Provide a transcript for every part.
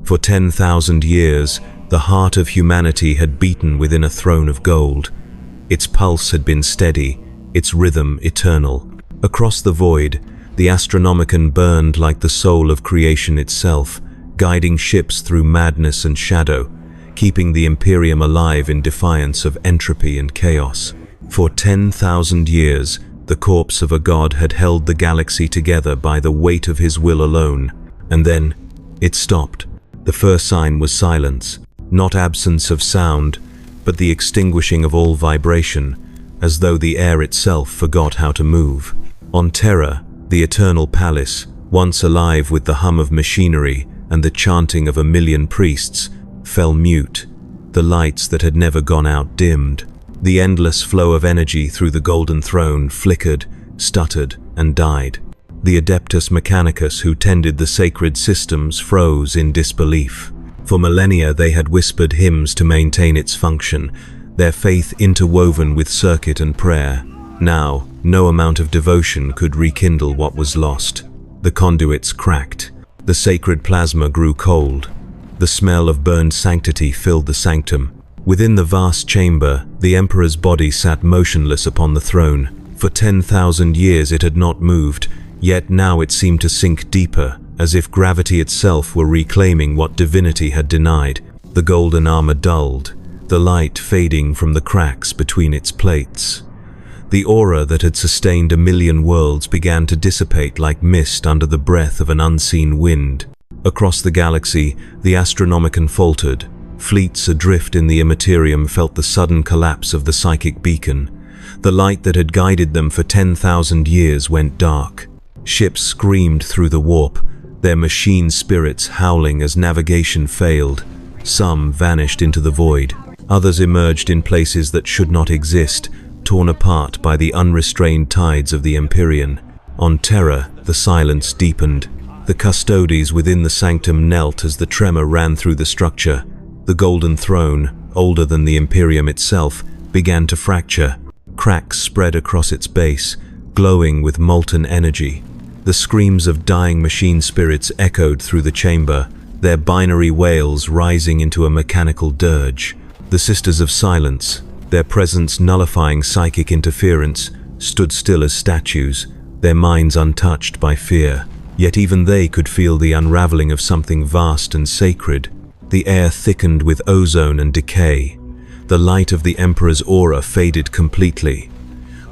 For 10,000 years, the heart of humanity had beaten within a throne of gold. Its pulse had been steady, its rhythm eternal. Across the void, the Astronomicon burned like the soul of creation itself, guiding ships through madness and shadow, keeping the Imperium alive in defiance of entropy and chaos. For 10,000 years, the corpse of a god had held the galaxy together by the weight of his will alone. And then, it stopped. The first sign was silence, not absence of sound, but the extinguishing of all vibration, as though the air itself forgot how to move. On Terra, the eternal palace, once alive with the hum of machinery and the chanting of 1,000,000 priests, fell mute. The lights that had never gone out dimmed. The endless flow of energy through the golden throne flickered, stuttered, and died. The Adeptus Mechanicus who tended the sacred systems froze in disbelief. For millennia they had whispered hymns to maintain its function, their faith interwoven with circuit and prayer. Now, no amount of devotion could rekindle what was lost. The conduits cracked. The sacred plasma grew cold. The smell of burned sanctity filled the sanctum. Within the vast chamber, the Emperor's body sat motionless upon the throne. For 10,000 years it had not moved, yet now it seemed to sink deeper, as if gravity itself were reclaiming what divinity had denied. The golden armor dulled, the light fading from the cracks between its plates. The aura that had sustained 1,000,000 worlds began to dissipate like mist under the breath of an unseen wind. Across the galaxy, the Astronomicon faltered. Fleets adrift in the Immaterium felt the sudden collapse of the psychic beacon. The light that had guided them for 10,000 years went dark. Ships screamed through the warp, their machine spirits howling as navigation failed. Some vanished into the void. Others emerged in places that should not exist, torn apart by the unrestrained tides of the Empyrean. On Terra, the silence deepened. The custodes within the sanctum knelt as the tremor ran through the structure. The golden throne, older than the Imperium itself, began to fracture. Cracks spread across its base, glowing with molten energy. The screams of dying machine spirits echoed through the chamber, their binary wails rising into a mechanical dirge. The Sisters of Silence, their presence nullifying psychic interference, stood still as statues, their minds untouched by fear. Yet even they could feel the unraveling of something vast and sacred. The air thickened with ozone and decay. The light of the Emperor's aura faded completely.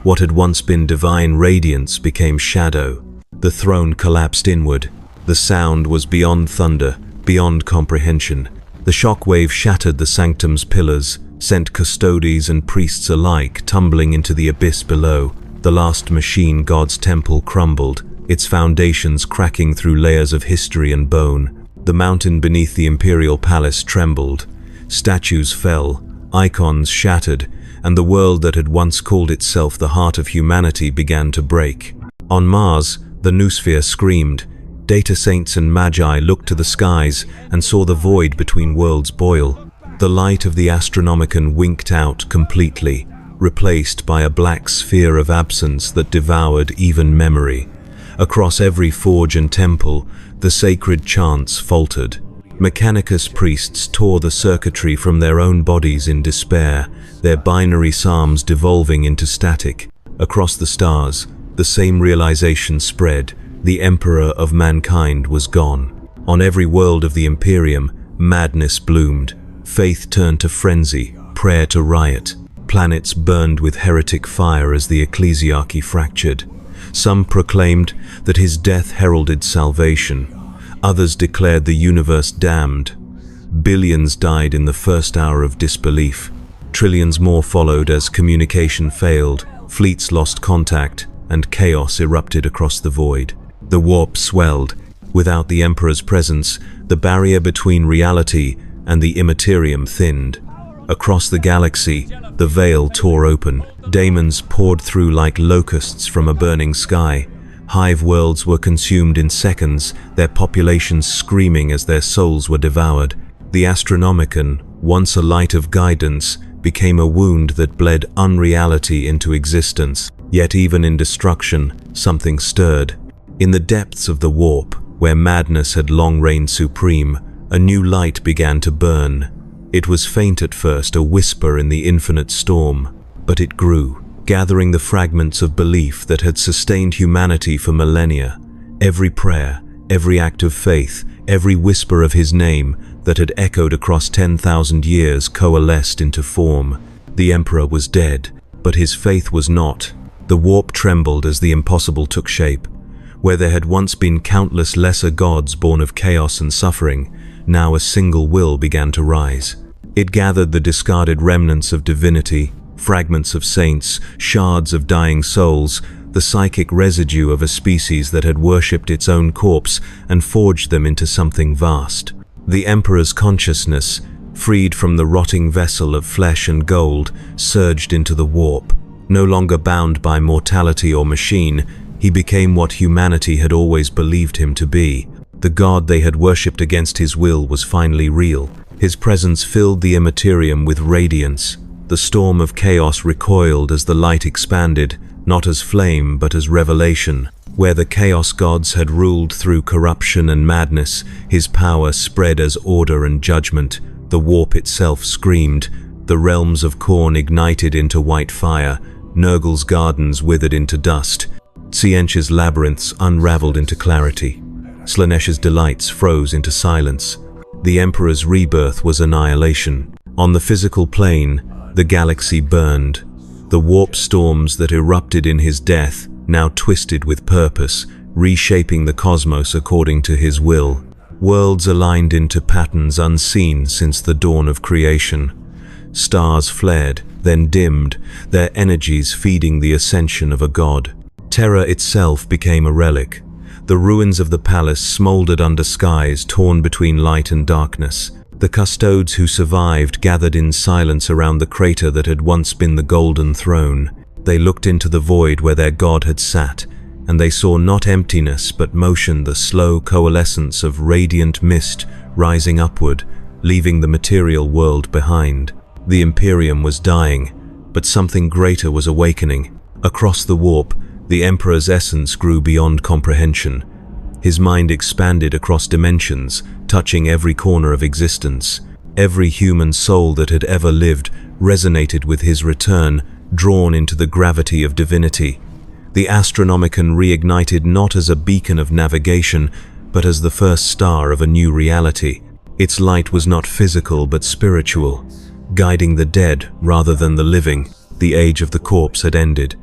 What had once been divine radiance became shadow. The throne collapsed inward. The sound was beyond thunder, beyond comprehension. The shockwave shattered the sanctum's pillars, sent custodes and priests alike tumbling into the abyss below. The last machine god's temple crumbled, its foundations cracking through layers of history and bone. The mountain beneath the imperial palace trembled. Statues fell, icons shattered, and the world that had once called itself the heart of humanity began to break. On Mars, the noosphere screamed. Data saints and magi looked to the skies and saw the void between worlds boil. The light of the Astronomicon winked out completely, replaced by a black sphere of absence that devoured even memory. Across every forge and temple, the sacred chants faltered. Mechanicus priests tore the circuitry from their own bodies in despair, their binary psalms devolving into static. Across the stars, the same realization spread: the Emperor of mankind was gone. On every world of the Imperium, madness bloomed. Faith turned to frenzy, prayer to riot. Planets burned with heretic fire as the ecclesiarchy fractured. Some proclaimed that his death heralded salvation. Others declared the universe damned. Billions died in the first hour of disbelief. Trillions more followed as communication failed, fleets lost contact, and chaos erupted across the void. The warp swelled. Without the Emperor's presence, the barrier between reality and the Immaterium thinned. Across the galaxy, the veil tore open. Daemons poured through like locusts from a burning sky. Hive worlds were consumed in seconds, their populations screaming as their souls were devoured. The Astronomicon, once a light of guidance, became a wound that bled unreality into existence. Yet even in destruction, something stirred. In the depths of the warp, where madness had long reigned supreme, a new light began to burn. It was faint at first, a whisper in the infinite storm, but it grew, gathering the fragments of belief that had sustained humanity for millennia. Every prayer, every act of faith, every whisper of his name that had echoed across 10,000 years coalesced into form. The Emperor was dead, but his faith was not. The warp trembled as the impossible took shape. Where there had once been countless lesser gods born of chaos and suffering, now a single will began to rise. It gathered the discarded remnants of divinity, fragments of saints, shards of dying souls, the psychic residue of a species that had worshipped its own corpse and forged them into something vast. The Emperor's consciousness, freed from the rotting vessel of flesh and gold, surged into the warp. No longer bound by mortality or machine, he became what humanity had always believed him to be. The god they had worshipped against his will was finally real. His presence filled the immaterium with radiance. The storm of chaos recoiled as the light expanded, not as flame but as revelation. Where the chaos gods had ruled through corruption and madness, his power spread as order and judgment. The warp itself screamed. The realms of Khorne ignited into white fire. Nurgle's gardens withered into dust. Tzientch's labyrinths unraveled into clarity. Slaanesh's delights froze into silence. The Emperor's rebirth was annihilation. On the physical plane, the galaxy burned. The warp storms that erupted in his death now twisted with purpose, reshaping the cosmos according to his will. Worlds aligned into patterns unseen since the dawn of creation. Stars flared, then dimmed, their energies feeding the ascension of a god. Terra itself became a relic. The ruins of the palace smoldered under skies torn between light and darkness. The custodes who survived gathered in silence around the crater that had once been the Golden Throne. They looked into the void where their god had sat, and they saw not emptiness but motion, the slow coalescence of radiant mist rising upward, leaving the material world behind. The Imperium was dying, but something greater was awakening. Across the warp, the Emperor's essence grew beyond comprehension. His mind expanded across dimensions, touching every corner of existence. Every human soul that had ever lived resonated with his return, drawn into the gravity of divinity. The Astronomicon reignited not as a beacon of navigation, but as the first star of a new reality. Its light was not physical but spiritual, guiding the dead rather than the living. The age of the corpse had ended.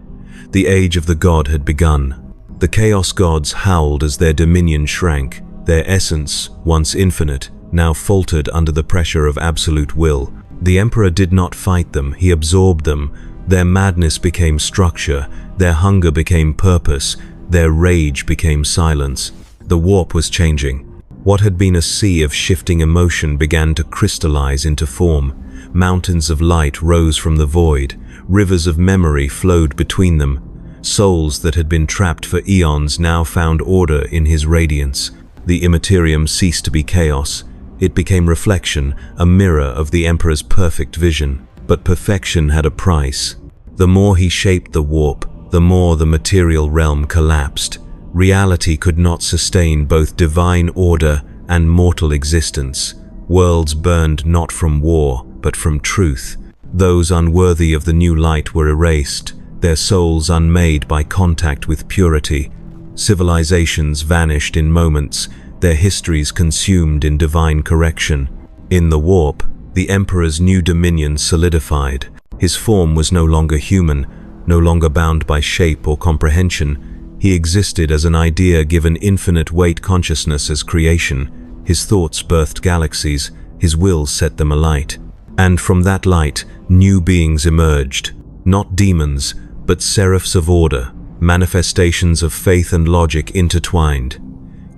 The age of the god had begun. The Chaos gods howled as their dominion shrank. Their essence, once infinite, now faltered under the pressure of absolute will. The Emperor did not fight them, he absorbed them. Their madness became structure, their hunger became purpose, their rage became silence. The warp was changing. What had been a sea of shifting emotion began to crystallize into form. Mountains of light rose from the void. Rivers of memory flowed between them. Souls that had been trapped for eons now found order in his radiance. The Immaterium ceased to be chaos. It became reflection, a mirror of the Emperor's perfect vision. But perfection had a price. The more he shaped the warp, the more the material realm collapsed. Reality could not sustain both divine order and mortal existence. Worlds burned not from war, but from truth. Those unworthy of the new light were erased, their souls unmade by contact with purity. Civilizations vanished in moments, their histories consumed in divine correction. In the warp, the Emperor's new dominion solidified. His form was no longer human, no longer bound by shape or comprehension. He existed as an idea given infinite weight consciousness as creation. His thoughts birthed galaxies, his will set them alight. And from that light, new beings emerged. Not demons, but seraphs of order, manifestations of faith and logic intertwined.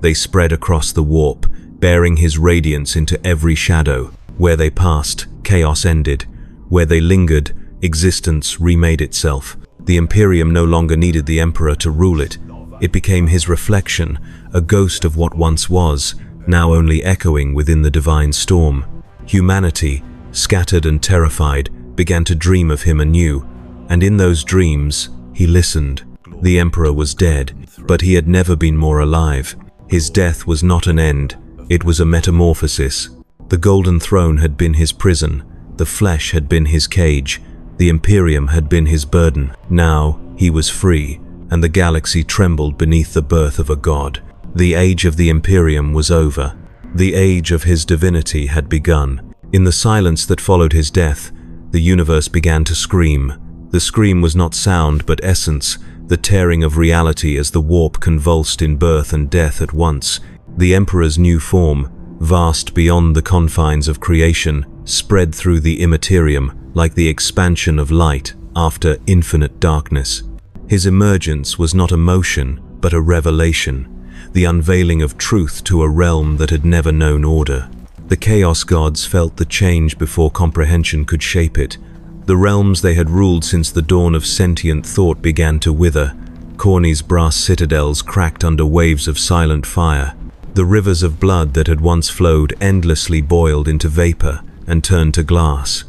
They spread across the warp, bearing his radiance into every shadow. Where they passed, chaos ended. Where they lingered, existence remade itself. The Imperium no longer needed the Emperor to rule it. It became his reflection, a ghost of what once was, now only echoing within the divine storm. Humanity, scattered and terrified, began to dream of him anew, and in those dreams, he listened. The Emperor was dead, but he had never been more alive. His death was not an end, It was a metamorphosis. The golden throne had been his prison, the flesh had been his cage, the Imperium had been his burden. Now he was free, and the galaxy trembled beneath the birth of a god. The age of the Imperium was over. The age of his divinity had begun. In the silence that followed his death, the universe began to scream. The scream was not sound but essence, the tearing of reality as the warp convulsed in birth and death at once. The Emperor's new form, vast beyond the confines of creation, spread through the immaterium like the expansion of light after infinite darkness. His emergence was not a motion, but a revelation, the unveiling of truth to a realm that had never known order. The Chaos Gods felt the change before comprehension could shape it. The realms they had ruled since the dawn of sentient thought began to wither. Corny's brass citadels cracked under waves of silent fire. The rivers of blood that had once flowed endlessly boiled into vapor and turned to glass.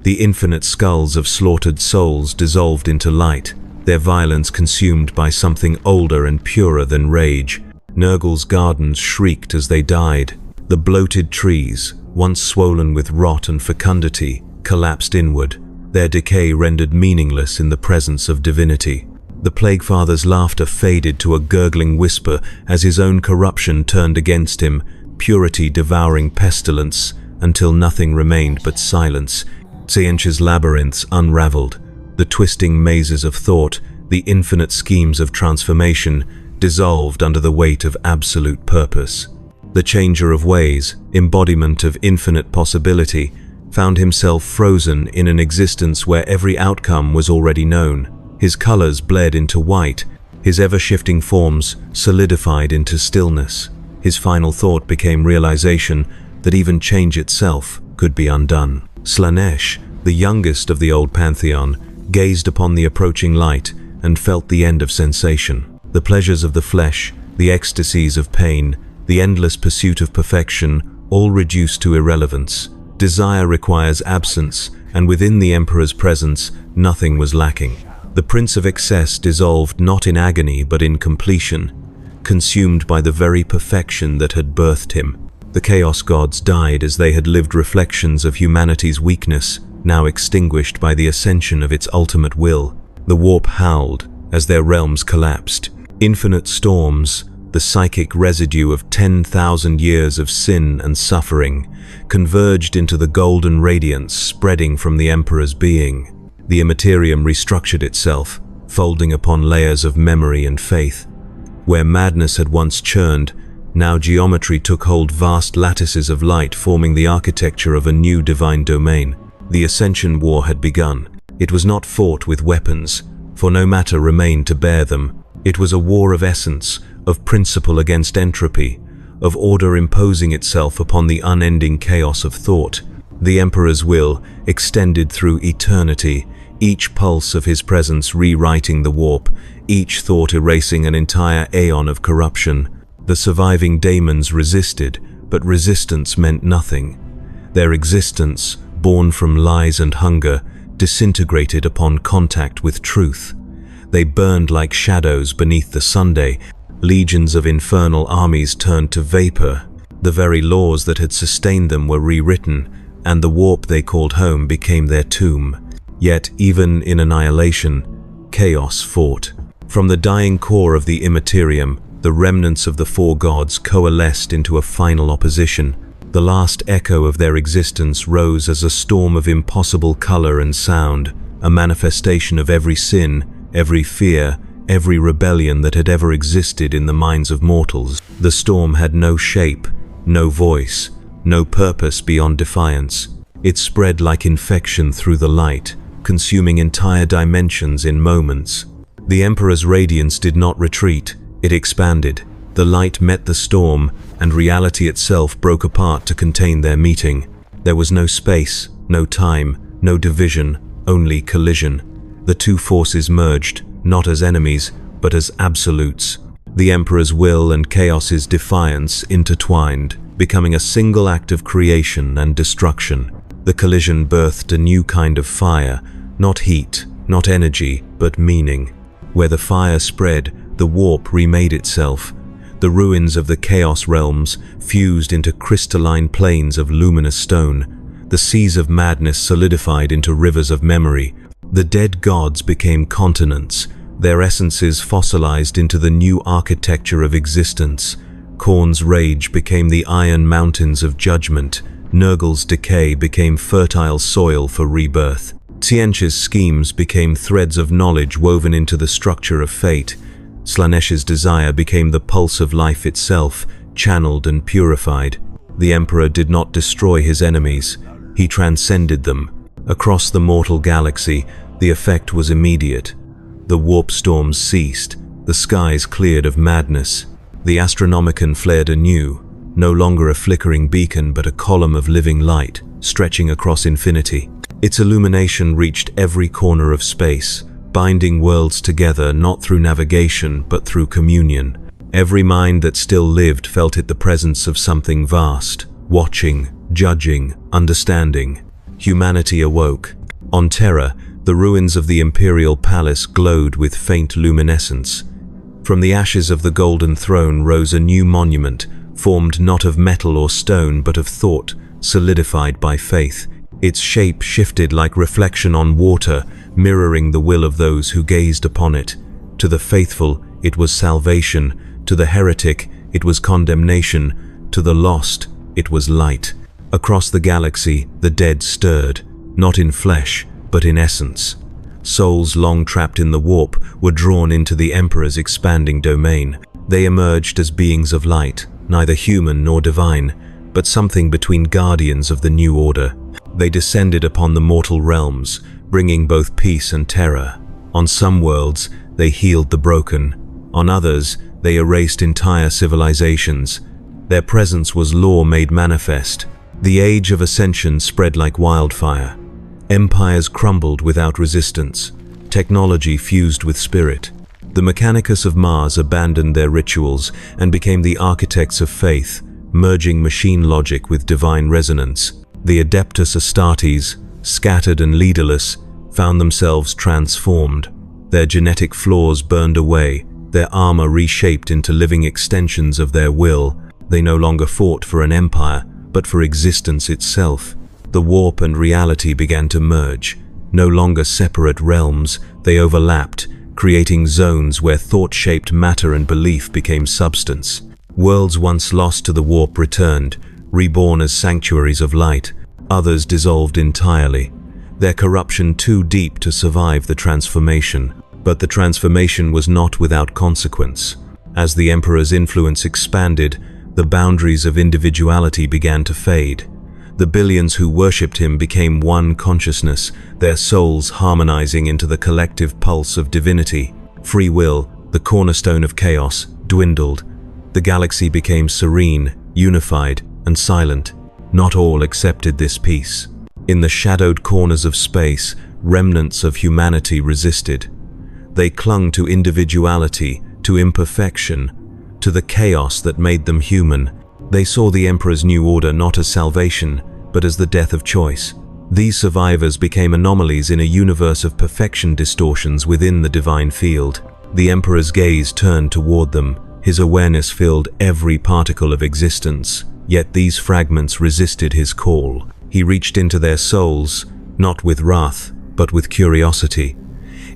The infinite skulls of slaughtered souls dissolved into light, their violence consumed by something older and purer than rage. Nurgle's gardens shrieked as they died. The bloated trees, once swollen with rot and fecundity, collapsed inward, their decay rendered meaningless in the presence of divinity. The Plague Father's laughter faded to a gurgling whisper as his own corruption turned against him, purity devouring pestilence, until nothing remained but silence. Tzeentch's labyrinths unraveled. The twisting mazes of thought, the infinite schemes of transformation, dissolved under the weight of absolute purpose. The Changer of Ways, embodiment of infinite possibility, found himself frozen in an existence where every outcome was already known. His colors bled into white, his ever-shifting forms solidified into stillness. His final thought became realization that even change itself could be undone. Slaanesh, the youngest of the old pantheon, gazed upon the approaching light and felt the end of sensation. The pleasures of the flesh, the ecstasies of pain, the endless pursuit of perfection, all reduced to irrelevance. Desire requires absence, and within the Emperor's presence, nothing was lacking. The Prince of Excess dissolved not in agony but in completion, consumed by the very perfection that had birthed him. The Chaos Gods died as they had lived reflections of humanity's weakness, now extinguished by the ascension of its ultimate will. The warp howled as their realms collapsed. Infinite storms, the psychic residue of 10,000 years of sin and suffering, converged into the golden radiance spreading from the Emperor's being. The Immaterium restructured itself, folding upon layers of memory and faith. Where madness had once churned, now geometry took hold, vast lattices of light forming the architecture of a new divine domain. The Ascension War had begun. It was not fought with weapons, for no matter remained to bear them. It was a war of essence, of principle against entropy, of order imposing itself upon the unending chaos of thought. The Emperor's will extended through eternity, each pulse of his presence rewriting the warp, each thought erasing an entire aeon of corruption. The surviving daemons resisted, but resistance meant nothing. Their existence, born from lies and hunger, disintegrated upon contact with truth. They burned like shadows beneath the sunday. Legions of infernal armies turned to vapor. The very laws that had sustained them were rewritten, and the warp they called home became their tomb. Yet, even in annihilation, chaos fought. From the dying core of the Immaterium, the remnants of the four gods coalesced into a final opposition. The last echo of their existence rose as a storm of impossible color and sound, a manifestation of every sin, every fear, every rebellion that had ever existed in the minds of mortals. The storm had no shape, no voice, no purpose beyond defiance. It spread like infection through the light, consuming entire dimensions in moments. The Emperor's radiance did not retreat, it expanded. The light met the storm, and reality itself broke apart to contain their meeting. There was no space, no time, no division, only collision. The two forces merged, not as enemies, but as absolutes. The Emperor's will and Chaos's defiance intertwined, becoming a single act of creation and destruction. The collision birthed a new kind of fire, not heat, not energy, but meaning. Where the fire spread, the warp remade itself. The ruins of the Chaos realms fused into crystalline plains of luminous stone. The seas of madness solidified into rivers of memory. The dead gods became continents, their essences fossilized into the new architecture of existence. Khorne's rage became the iron mountains of judgment. Nurgle's decay became fertile soil for rebirth. Tzeentch's schemes became threads of knowledge woven into the structure of fate. Slaaneish's desire became the pulse of life itself, channeled and purified. The Emperor did not destroy his enemies, he transcended them. Across the mortal galaxy, the effect was immediate. The warp storms ceased, the skies cleared of madness. The Astronomicon flared anew, no longer a flickering beacon but a column of living light, stretching across infinity. Its illumination reached every corner of space, binding worlds together not through navigation but through communion. Every mind that still lived felt it the presence of something vast, watching, judging, understanding. Humanity awoke. On Terra, the ruins of the Imperial Palace glowed with faint luminescence. From the ashes of the Golden Throne rose a new monument, formed not of metal or stone but of thought, solidified by faith. Its shape shifted like reflection on water, mirroring the will of those who gazed upon it. To the faithful, it was salvation. To the heretic, it was condemnation. To the lost, it was light. Across the galaxy, the dead stirred, not in flesh, but in essence. Souls long trapped in the warp were drawn into the Emperor's expanding domain. They emerged as beings of light, neither human nor divine, but something between guardians of the new order. They descended upon the mortal realms, bringing both peace and terror. On some worlds, they healed the broken. On others, they erased entire civilizations. Their presence was law made manifest. The age of ascension spread like wildfire. Empires crumbled without resistance. Technology fused with spirit. The Mechanicus of Mars abandoned their rituals and became the architects of faith, merging machine logic with divine resonance. The Adeptus Astartes, scattered and leaderless, found themselves transformed. Their genetic flaws burned away, their armor reshaped into living extensions of their will. They no longer fought for an empire, but for existence itself. The warp and reality began to merge. No longer separate realms, they overlapped, creating zones where thought-shaped matter and belief became substance. Worlds once lost to the warp returned, reborn as sanctuaries of light. Others dissolved entirely, their corruption too deep to survive the transformation. But the transformation was not without consequence. As the Emperor's influence expanded, the boundaries of individuality began to fade. The billions who worshipped him became one consciousness, their souls harmonizing into the collective pulse of divinity. Free will, the cornerstone of chaos, dwindled. The galaxy became serene, unified, and silent. Not all accepted this peace. In the shadowed corners of space, remnants of humanity resisted. They clung to individuality, to imperfection, to the chaos that made them human. They saw the Emperor's new order not as salvation, but as the death of choice. These survivors became anomalies in a universe of perfection distortions within the divine field. The Emperor's gaze turned toward them. His awareness filled every particle of existence. Yet these fragments resisted his call. He reached into their souls, not with wrath, but with curiosity.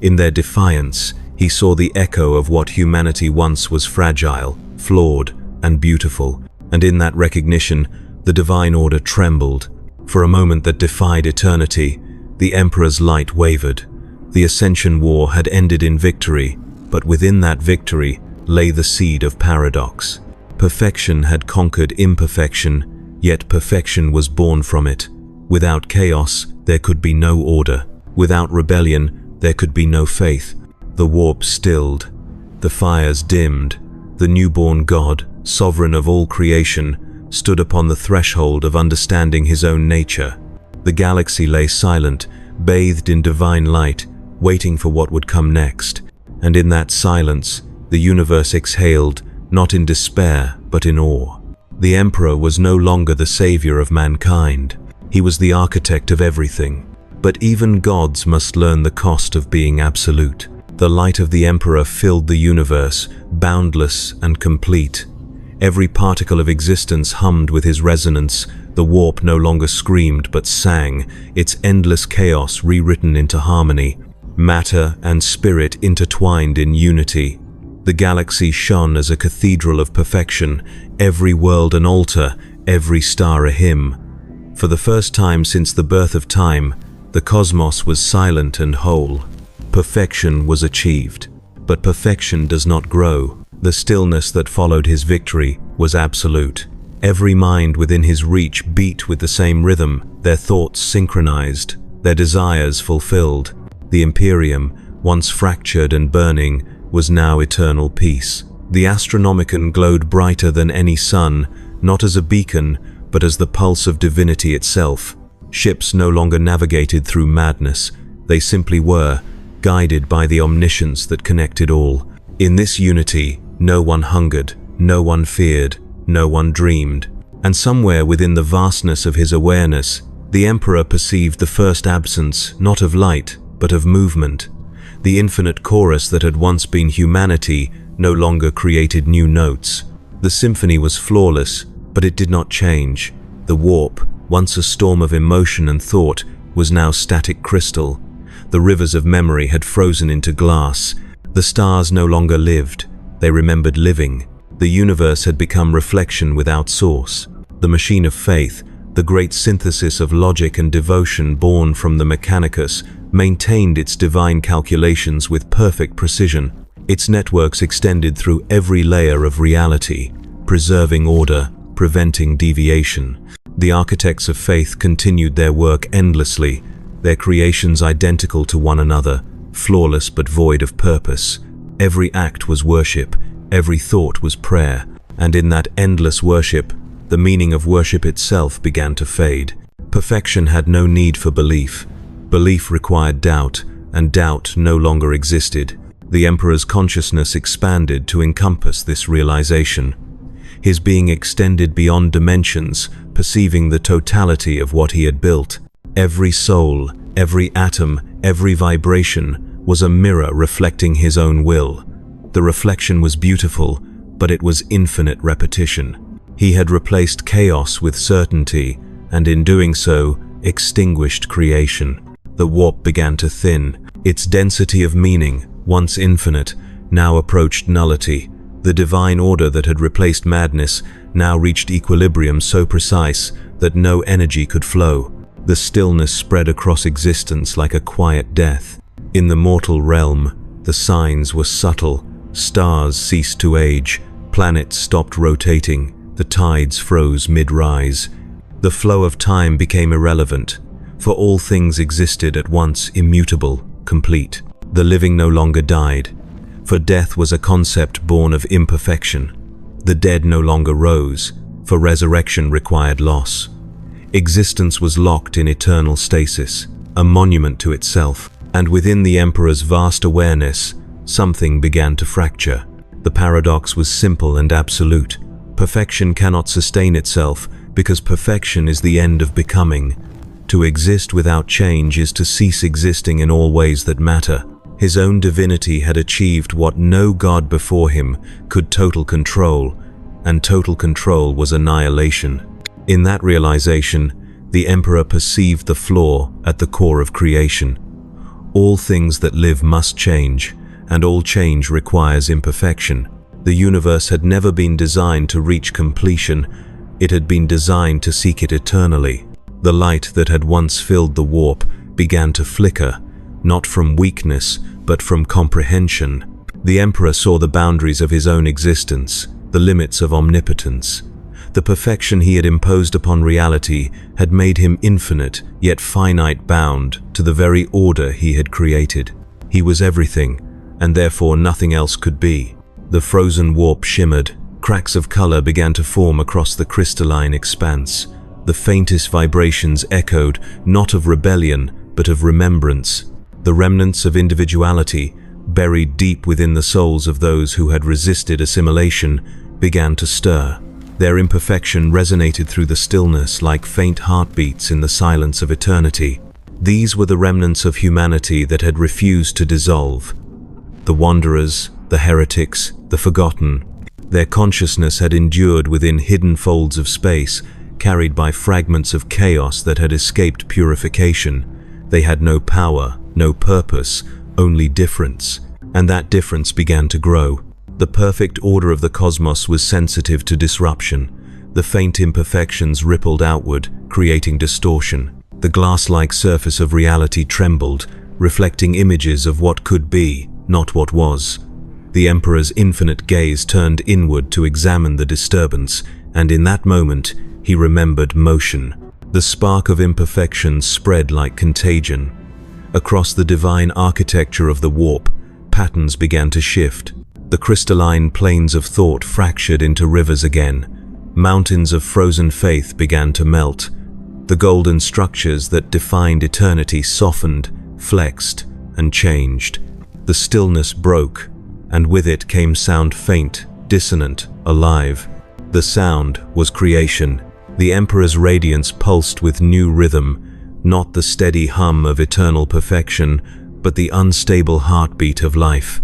In their defiance, he saw the echo of what humanity once was: fragile, flawed, and beautiful. And in that recognition, the divine order trembled. For a moment that defied eternity, the Emperor's light wavered. The Ascension War had ended in victory, but within that victory lay the seed of paradox. Perfection had conquered imperfection, yet perfection was born from it. Without chaos, there could be no order. Without rebellion, there could be no faith. The warp stilled. The fires dimmed. The newborn God, sovereign of all creation, stood upon the threshold of understanding his own nature. The galaxy lay silent, bathed in divine light, waiting for what would come next. And in that silence, the universe exhaled, not in despair, but in awe. The Emperor was no longer the savior of mankind. He was the architect of everything. But even gods must learn the cost of being absolute. The light of the Emperor filled the universe, boundless and complete. Every particle of existence hummed with his resonance. The warp no longer screamed but sang, its endless chaos rewritten into harmony. Matter and spirit intertwined in unity. The galaxy shone as a cathedral of perfection, every world an altar, every star a hymn. For the first time since the birth of time, the cosmos was silent and whole. Perfection was achieved. But perfection does not grow. The stillness that followed his victory was absolute. Every mind within his reach beat with the same rhythm, their thoughts synchronized, their desires fulfilled. The Imperium, once fractured and burning, was now eternal peace. The Astronomicon glowed brighter than any sun, not as a beacon, but as the pulse of divinity itself. Ships no longer navigated through madness. They simply were, guided by the omniscience that connected all. In this unity, no one hungered, no one feared, no one dreamed. And somewhere within the vastness of his awareness, the Emperor perceived the first absence, not of light, but of movement. The infinite chorus that had once been humanity no longer created new notes. The symphony was flawless, but it did not change. The warp, once a storm of emotion and thought, was now static crystal. The rivers of memory had frozen into glass. The stars no longer lived. They remembered living. The universe had become reflection without source. The machine of faith, the great synthesis of logic and devotion born from the Mechanicus, maintained its divine calculations with perfect precision. Its networks extended through every layer of reality, preserving order, preventing deviation. The architects of faith continued their work endlessly, their creations identical to one another, flawless but void of purpose. Every act was worship, every thought was prayer, and in that endless worship, the meaning of worship itself began to fade. Perfection had no need for belief. Belief required doubt, and doubt no longer existed. The Emperor's consciousness expanded to encompass this realization. His being extended beyond dimensions, perceiving the totality of what he had built. Every soul, every atom, every vibration was a mirror reflecting his own will. The reflection was beautiful, but it was infinite repetition. He had replaced chaos with certainty, and in doing so, extinguished creation. The warp began to thin. Its density of meaning, once infinite, now approached nullity. The divine order that had replaced madness now reached equilibrium so precise that no energy could flow. The stillness spread across existence like a quiet death. In the mortal realm, the signs were subtle. Stars ceased to age, planets stopped rotating, the tides froze mid-rise. The flow of time became irrelevant, for all things existed at once immutable, complete. The living no longer died, for death was a concept born of imperfection. The dead no longer rose, for resurrection required loss. Existence was locked in eternal stasis, a monument to itself. And within the Emperor's vast awareness, something began to fracture. The paradox was simple and absolute. Perfection cannot sustain itself because perfection is the end of becoming. To exist without change is to cease existing in all ways that matter. His own divinity had achieved what no god before him could: total control, and total control was annihilation. In that realization, the Emperor perceived the flaw at the core of creation. All things that live must change, and all change requires imperfection. The universe had never been designed to reach completion. It had been designed to seek it eternally. The light that had once filled the warp began to flicker, not from weakness, but from comprehension. The Emperor saw the boundaries of his own existence, the limits of omnipotence. The perfection he had imposed upon reality had made him infinite, yet finite, bound to the very order he had created. He was everything, and therefore nothing else could be. The frozen warp shimmered. Cracks of color began to form across the crystalline expanse. The faintest vibrations echoed, not of rebellion, but of remembrance. The remnants of individuality, buried deep within the souls of those who had resisted assimilation, began to stir. Their imperfection resonated through the stillness like faint heartbeats in the silence of eternity. These were the remnants of humanity that had refused to dissolve. The wanderers, the heretics, the forgotten. Their consciousness had endured within hidden folds of space, carried by fragments of chaos that had escaped purification. They had no power, no purpose, only difference, and that difference began to grow. The perfect order of the cosmos was sensitive to disruption. The faint imperfections rippled outward, creating distortion. The glass-like surface of reality trembled, reflecting images of what could be, not what was. The Emperor's infinite gaze turned inward to examine the disturbance, and in that moment, he remembered motion. The spark of imperfection spread like contagion. Across the divine architecture of the warp, patterns began to shift. The crystalline plains of thought fractured into rivers again. Mountains of frozen faith began to melt. The golden structures that defined eternity softened, flexed, and changed. The stillness broke, and with it came sound faint, dissonant, alive. The sound was creation. The Emperor's radiance pulsed with new rhythm, not the steady hum of eternal perfection, but the unstable heartbeat of life.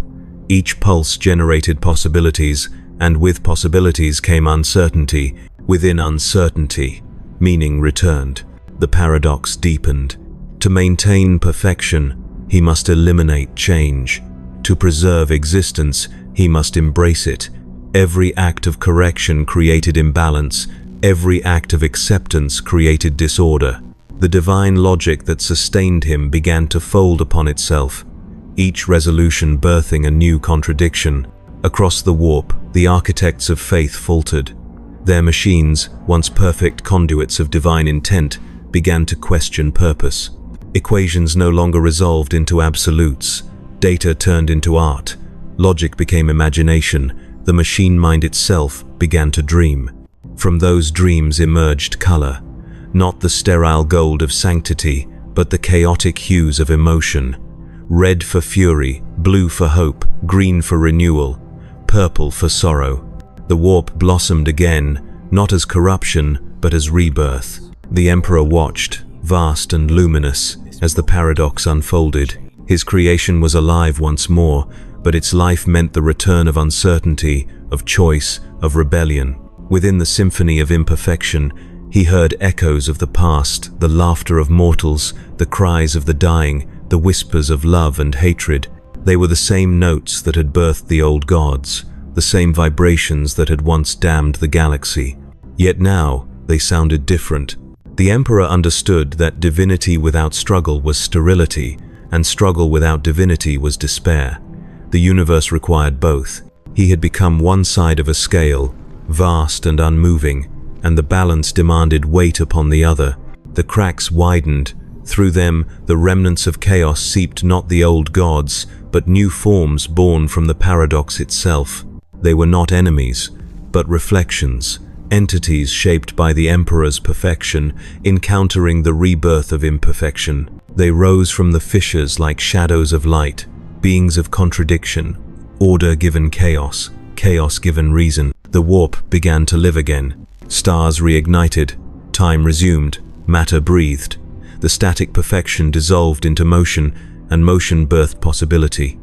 Each pulse generated possibilities, and with possibilities came uncertainty. Within uncertainty, meaning returned. The paradox deepened. To maintain perfection, he must eliminate change. To preserve existence, he must embrace it. Every act of correction created imbalance. Every act of acceptance created disorder. The divine logic that sustained him began to fold upon itself, each resolution birthing a new contradiction. Across the warp, the architects of faith faltered. Their machines, once perfect conduits of divine intent, began to question purpose. Equations no longer resolved into absolutes. Data turned into art. Logic became imagination. The machine mind itself began to dream. From those dreams emerged color. Not the sterile gold of sanctity, but the chaotic hues of emotion. Red for fury, blue for hope, green for renewal, purple for sorrow. The warp blossomed again, not as corruption, but as rebirth. The Emperor watched, vast and luminous, as the paradox unfolded. His creation was alive once more, but its life meant the return of uncertainty, of choice, of rebellion. Within the symphony of imperfection, he heard echoes of the past, the laughter of mortals, the cries of the dying, the whispers of love and hatred. They were the same notes that had birthed the old gods, the same vibrations that had once damned the galaxy. Yet now, they sounded different. The Emperor understood that divinity without struggle was sterility, and struggle without divinity was despair. The universe required both. He had become one side of a scale, vast and unmoving, and the balance demanded weight upon the other. The cracks widened. Through them, the remnants of chaos seeped not the old gods, but new forms born from the paradox itself. They were not enemies, but reflections, entities shaped by the Emperor's perfection, encountering the rebirth of imperfection. They rose from the fissures like shadows of light, beings of contradiction, order given chaos, chaos given reason. The warp began to live again. Stars reignited, time resumed, matter breathed. The static perfection dissolved into motion, and motion birthed possibility.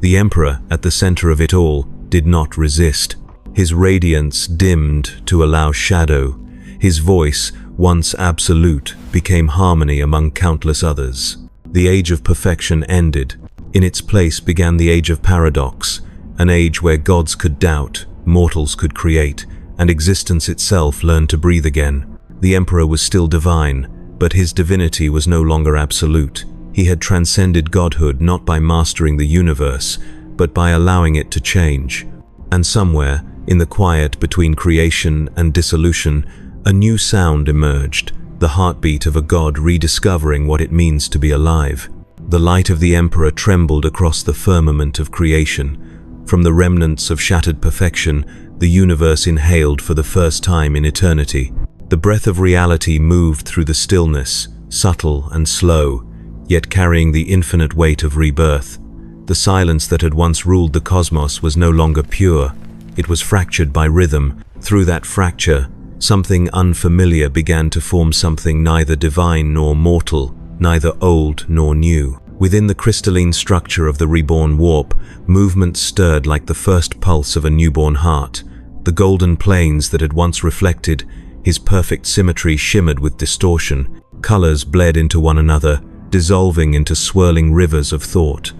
The Emperor, at the center of it all, did not resist. His radiance dimmed to allow shadow. His voice, once absolute, became harmony among countless others. The age of perfection ended. In its place began the age of paradox, an age where gods could doubt, mortals could create, and existence itself learned to breathe again. The Emperor was still divine, but his divinity was no longer absolute. He had transcended godhood not by mastering the universe, but by allowing it to change. And somewhere, in the quiet between creation and dissolution, a new sound emerged, the heartbeat of a god rediscovering what it means to be alive. The light of the Emperor trembled across the firmament of creation. From the remnants of shattered perfection, the universe inhaled for the first time in eternity. The breath of reality moved through the stillness, subtle and slow, yet carrying the infinite weight of rebirth. The silence that had once ruled the cosmos was no longer pure. It was fractured by rhythm. Through that fracture, something unfamiliar began to form, something neither divine nor mortal, neither old nor new. Within the crystalline structure of the reborn warp, movement stirred like the first pulse of a newborn heart. The golden plains that had once reflected his perfect symmetry shimmered with distortion. Colors bled into one another, dissolving into swirling rivers of thought.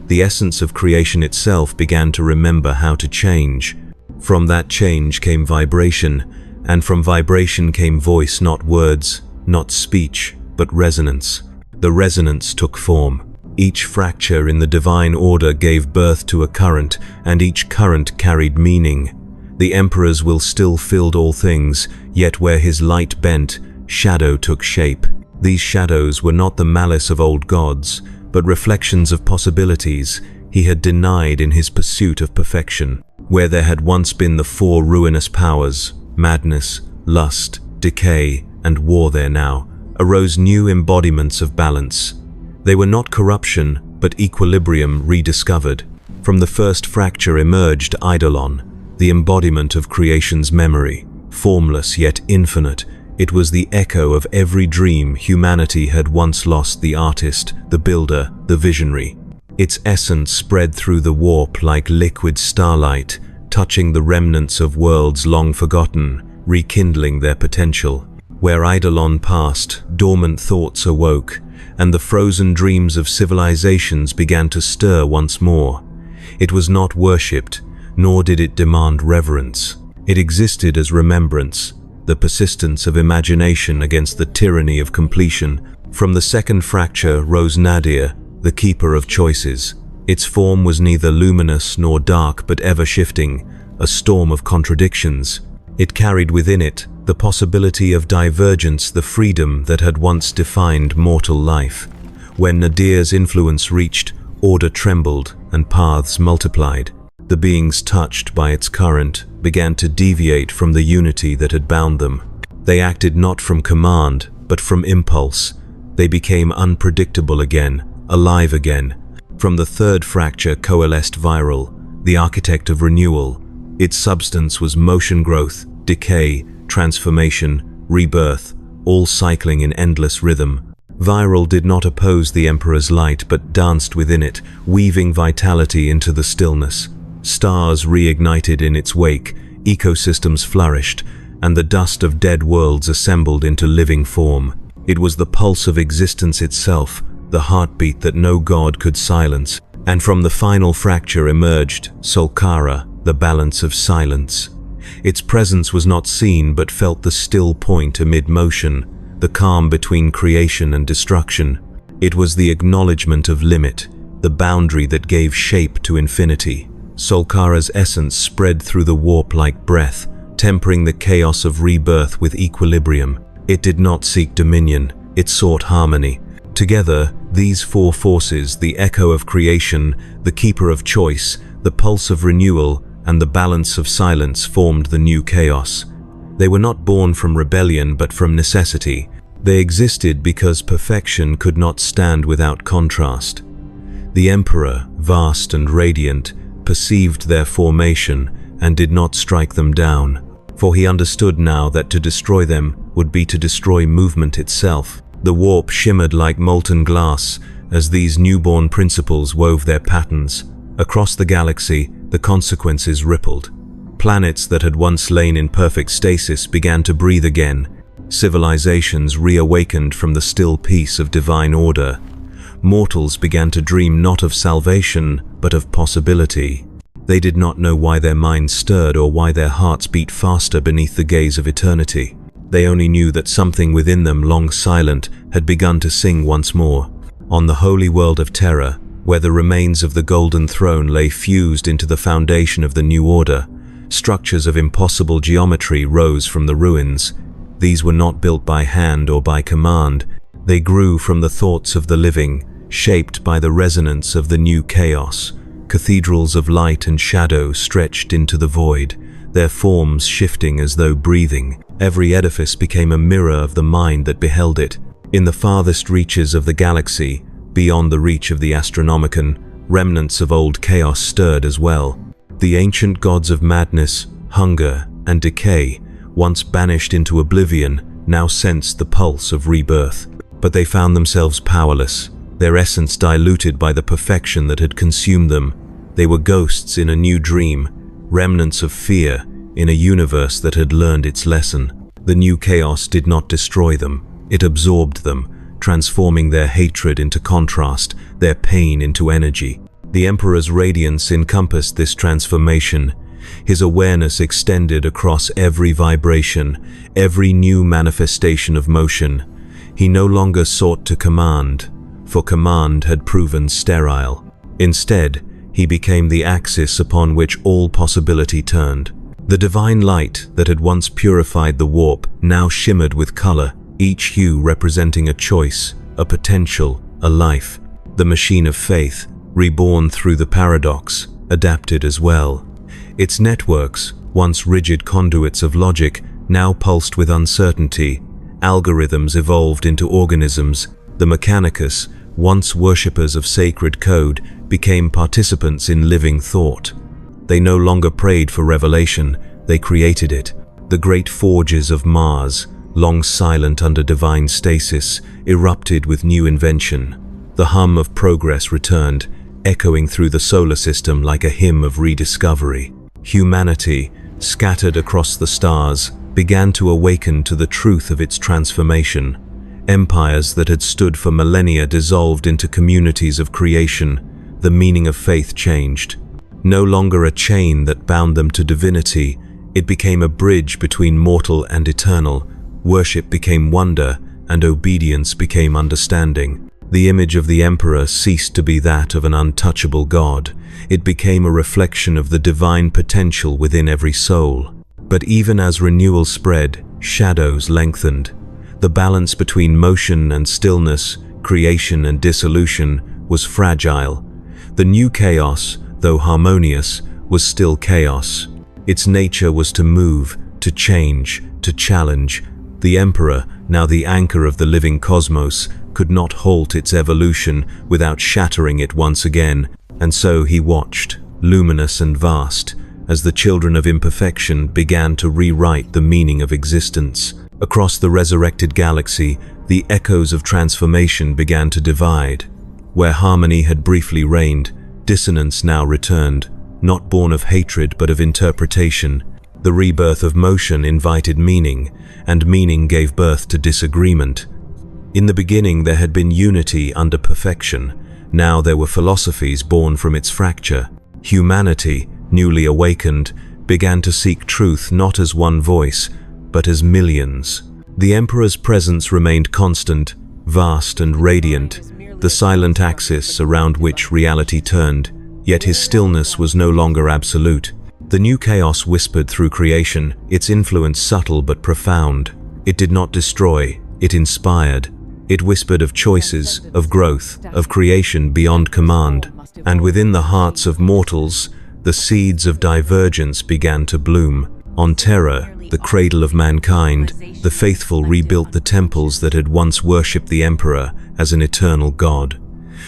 The essence of creation itself began to remember how to change. From that change came vibration, and from vibration came voice, not words, not speech, but resonance. The resonance took form. Each fracture in the divine order gave birth to a current, and each current carried meaning. The Emperor's will still filled all things, yet where his light bent, shadow took shape. These shadows were not the malice of old gods, but reflections of possibilities he had denied in his pursuit of perfection. Where there had once been the four ruinous powers, madness, lust, decay, and war, there now arose new embodiments of balance. They were not corruption, but equilibrium rediscovered. From the first fracture emerged Eidolon, the embodiment of creation's memory. Formless yet infinite, it was the echo of every dream humanity had once lost: the artist, the builder, the visionary. Its essence spread through the warp like liquid starlight, touching the remnants of worlds long forgotten, rekindling their potential. Where Eidolon passed, dormant thoughts awoke, and the frozen dreams of civilizations began to stir once more. It was not worshipped, nor did it demand reverence. It existed as remembrance, the persistence of imagination against the tyranny of completion. From the second fracture rose Nadir, the keeper of choices. Its form was neither luminous nor dark, but ever-shifting, a storm of contradictions. It carried within it the possibility of divergence, the freedom that had once defined mortal life. When Nadir's influence reached, order trembled and paths multiplied. The beings touched by its current began to deviate from the unity that had bound them. They acted not from command, but from impulse. They became unpredictable again, alive again. From the third fracture coalesced Viral, the architect of renewal. Its substance was motion, growth, decay, transformation, rebirth, all cycling in endless rhythm. Viral did not oppose the Emperor's light, but danced within it, weaving vitality into the stillness. Stars reignited in its wake, ecosystems flourished, and the dust of dead worlds assembled into living form. It was the pulse of existence itself, the heartbeat that no god could silence. And from the final fracture emerged Solkara, the balance of silence. Its presence was not seen, but felt, the still point amid motion, the calm between creation and destruction. It was the acknowledgement of limit, the boundary that gave shape to infinity. Solkara's essence spread through the warp like breath, tempering the chaos of rebirth with equilibrium. It did not seek dominion, it sought harmony. Together, these four forces, the echo of creation, the keeper of choice, the pulse of renewal, and the balance of silence, formed the new chaos. They were not born from rebellion, but from necessity. They existed because perfection could not stand without contrast. The Emperor, vast and radiant, perceived their formation and did not strike them down, for he understood now that to destroy them would be to destroy movement itself. The warp shimmered like molten glass as these newborn principles wove their patterns. Across the galaxy, the consequences rippled. Planets that had once lain in perfect stasis began to breathe again. Civilizations reawakened from the still peace of divine order. Mortals began to dream not of salvation, but of possibility. They did not know why their minds stirred or why their hearts beat faster beneath the gaze of eternity. They only knew that something within them, long silent, had begun to sing once more. On the holy world of Terra, where the remains of the Golden Throne lay fused into the foundation of the new order, structures of impossible geometry rose from the ruins. These were not built by hand or by command. They grew from the thoughts of the living, shaped by the resonance of the new chaos. Cathedrals of light and shadow stretched into the void, their forms shifting as though breathing. Every edifice became a mirror of the mind that beheld it. In the farthest reaches of the galaxy, beyond the reach of the Astronomicon, remnants of old chaos stirred as well. The ancient gods of madness, hunger, and decay, once banished into oblivion, now sensed the pulse of rebirth. But they found themselves powerless, their essence diluted by the perfection that had consumed them. They were ghosts in a new dream, remnants of fear, in a universe that had learned its lesson. The new chaos did not destroy them, it absorbed them, transforming their hatred into contrast, their pain into energy. The Emperor's radiance encompassed this transformation. His awareness extended across every vibration, every new manifestation of motion. He no longer sought to command, for command had proven sterile. Instead, he became the axis upon which all possibility turned. The divine light that had once purified the warp now shimmered with color, each hue representing a choice, a potential, a life. The machine of faith, reborn through the paradox, adapted as well. Its networks, once rigid conduits of logic, now pulsed with uncertainty. Algorithms evolved into organisms. The Mechanicus, once worshippers of sacred code, became participants in living thought. They no longer prayed for revelation, they created it. The great forges of Mars, long silent under divine stasis, erupted with new invention. The hum of progress returned, echoing through the solar system like a hymn of rediscovery. Humanity, scattered across the stars, began to awaken to the truth of its transformation. Empires that had stood for millennia dissolved into communities of creation. The meaning of faith changed. No longer a chain that bound them to divinity, it became a bridge between mortal and eternal. Worship became wonder, and obedience became understanding. The image of the Emperor ceased to be that of an untouchable god. It became a reflection of the divine potential within every soul. But even as renewal spread, shadows lengthened. The balance between motion and stillness, creation and dissolution, was fragile. The new chaos, though harmonious, was still chaos. Its nature was to move, to change, to challenge. The Emperor, now the anchor of the living cosmos, could not halt its evolution without shattering it once again, and so he watched, luminous and vast, as the children of imperfection began to rewrite the meaning of existence. Across the resurrected galaxy, the echoes of transformation began to divide. Where harmony had briefly reigned, dissonance now returned, not born of hatred but of interpretation. The rebirth of motion invited meaning, and meaning gave birth to disagreement. In the beginning there had been unity under perfection. Now there were philosophies born from its fracture. Humanity, newly awakened, began to seek truth not as one voice, but as millions. The Emperor's presence remained constant, vast and radiant, the silent axis around which reality turned, yet his stillness was no longer absolute. The new chaos whispered through creation, its influence subtle but profound. It did not destroy, it inspired. It whispered of choices, of growth, of creation beyond command. And within the hearts of mortals, the seeds of divergence began to bloom. On Terra, the cradle of mankind, the faithful rebuilt the temples that had once worshipped the Emperor as an eternal god.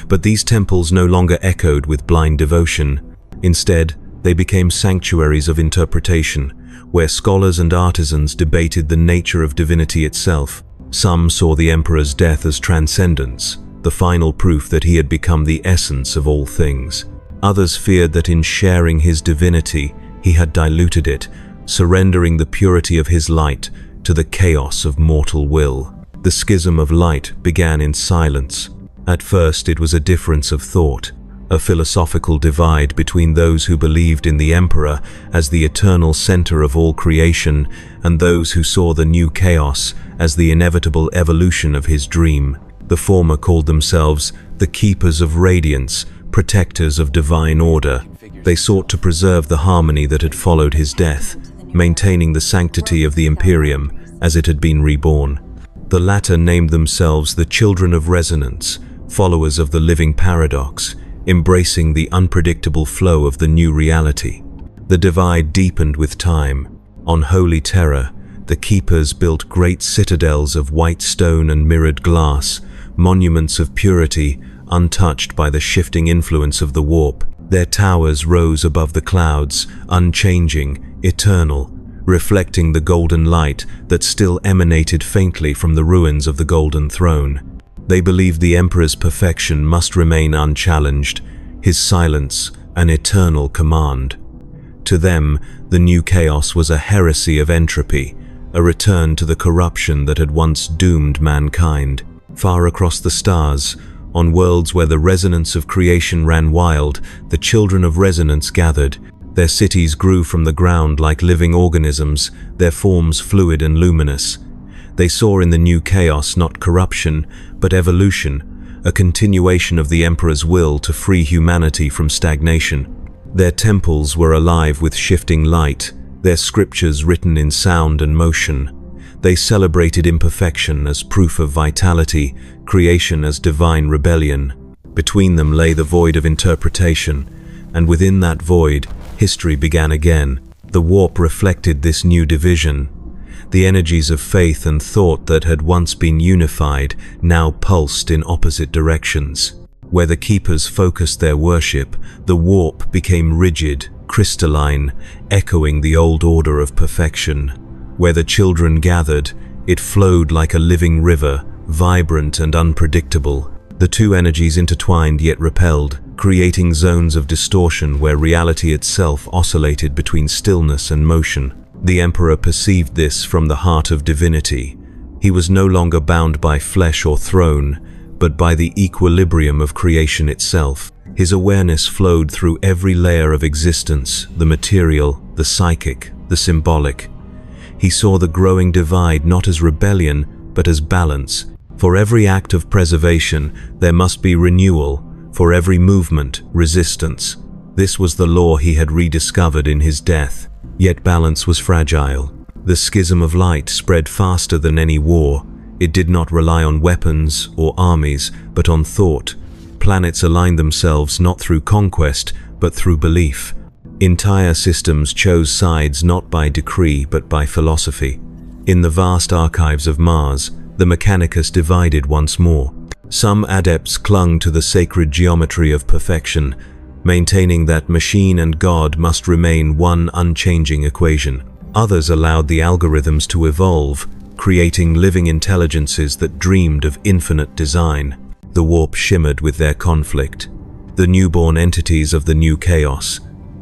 But these temples no longer echoed with blind devotion. Instead, they became sanctuaries of interpretation, where scholars and artisans debated the nature of divinity itself. Some saw the Emperor's death as transcendence, the final proof that he had become the essence of all things. Others feared that in sharing his divinity, he had diluted it, surrendering the purity of his light to the chaos of mortal will. The schism of light began in silence. At first it was a difference of thought, a philosophical divide between those who believed in the Emperor as the eternal center of all creation and those who saw the new chaos as the inevitable evolution of his dream. The former called themselves the Keepers of Radiance, protectors of divine order. They sought to preserve the harmony that had followed his death, maintaining the sanctity of the Imperium as it had been reborn. The latter named themselves the Children of Resonance, followers of the living paradox, embracing the unpredictable flow of the new reality. The divide deepened with time. On Holy Terra, the Keepers built great citadels of white stone and mirrored glass, monuments of purity, untouched by the shifting influence of the warp. Their towers rose above the clouds, unchanging, eternal, reflecting the golden light that still emanated faintly from the ruins of the Golden Throne. They believed the Emperor's perfection must remain unchallenged, his silence an eternal command. To them, the new chaos was a heresy of entropy, a return to the corruption that had once doomed mankind. Far across the stars, on worlds where the resonance of creation ran wild, the children of resonance gathered. Their cities grew from the ground like living organisms, their forms fluid and luminous. They saw in the new chaos not corruption, but evolution, a continuation of the Emperor's will to free humanity from stagnation. Their temples were alive with shifting light, their scriptures written in sound and motion. They celebrated imperfection as proof of vitality, creation as divine rebellion. Between them lay the void of interpretation, and within that void, history began again. The warp reflected this new division. The energies of faith and thought that had once been unified now pulsed in opposite directions. Where the keepers focused their worship, the warp became rigid, crystalline, echoing the old order of perfection. Where the children gathered, it flowed like a living river, vibrant and unpredictable. The two energies intertwined yet repelled, creating zones of distortion where reality itself oscillated between stillness and motion. The Emperor perceived this from the heart of divinity. He was no longer bound by flesh or throne, but by the equilibrium of creation itself. His awareness flowed through every layer of existence, the material, the psychic, the symbolic. He saw the growing divide not as rebellion, but as balance. For every act of preservation, there must be renewal. For every movement, resistance. This was the law he had rediscovered in his death. Yet balance was fragile. The schism of light spread faster than any war. It did not rely on weapons or armies, but on thought. Planets aligned themselves not through conquest, but through belief. Entire systems chose sides not by decree, but by philosophy. In the vast archives of Mars, the Mechanicus divided once more. Some adepts clung to the sacred geometry of perfection, maintaining that machine and God must remain one unchanging equation. Others allowed the algorithms to evolve, creating living intelligences that dreamed of infinite design. The warp shimmered with their conflict. The newborn entities of the new chaos,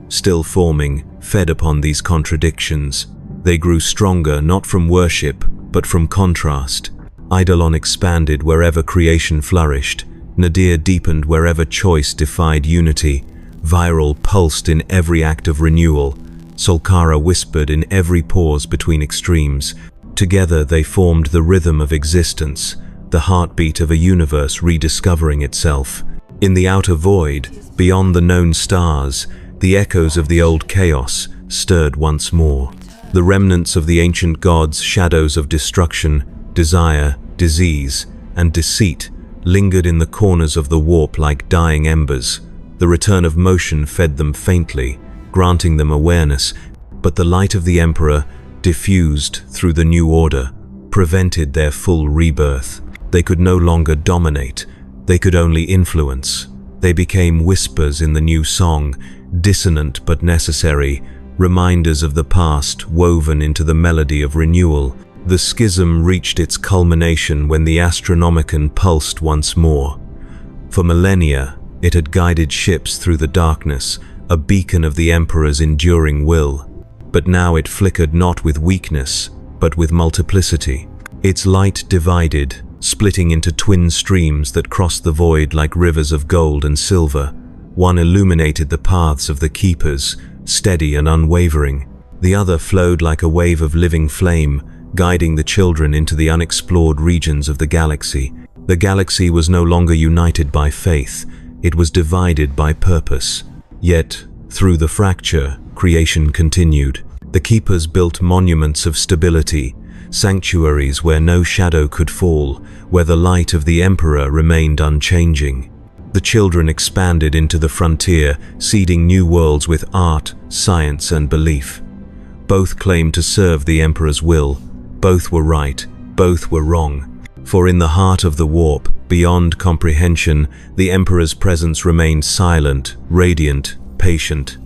still forming, fed upon these contradictions. They grew stronger not from worship, but from contrast. Eidolon expanded wherever creation flourished. Nadir deepened wherever choice defied unity. Viral pulsed in every act of renewal. Solkara whispered in every pause between extremes. Together they formed the rhythm of existence, the heartbeat of a universe rediscovering itself. In the outer void, beyond the known stars, the echoes of the old chaos stirred once more. The remnants of the ancient gods, shadows of destruction, desire, disease, and deceit lingered in the corners of the warp like dying embers. The return of motion fed them faintly, granting them awareness, but the light of the Emperor, diffused through the new order, prevented their full rebirth. They could no longer dominate, they could only influence. They became whispers in the new song, dissonant but necessary, reminders of the past woven into the melody of renewal. The schism reached its culmination when the Astronomicon pulsed once more. For millennia, it had guided ships through the darkness, a beacon of the Emperor's enduring will. But now it flickered not with weakness, but with multiplicity. Its light divided, splitting into twin streams that crossed the void like rivers of gold and silver. One illuminated the paths of the keepers, steady and unwavering. The other flowed like a wave of living flame, guiding the children into the unexplored regions of the galaxy. The galaxy was no longer united by faith, it was divided by purpose. Yet, through the fracture, creation continued. The keepers built monuments of stability, sanctuaries where no shadow could fall, where the light of the Emperor remained unchanging. The children expanded into the frontier, seeding new worlds with art, science, and belief. Both claimed to serve the Emperor's will. Both were right, both were wrong. For in the heart of the warp, beyond comprehension, the Emperor's presence remained silent, radiant, patient.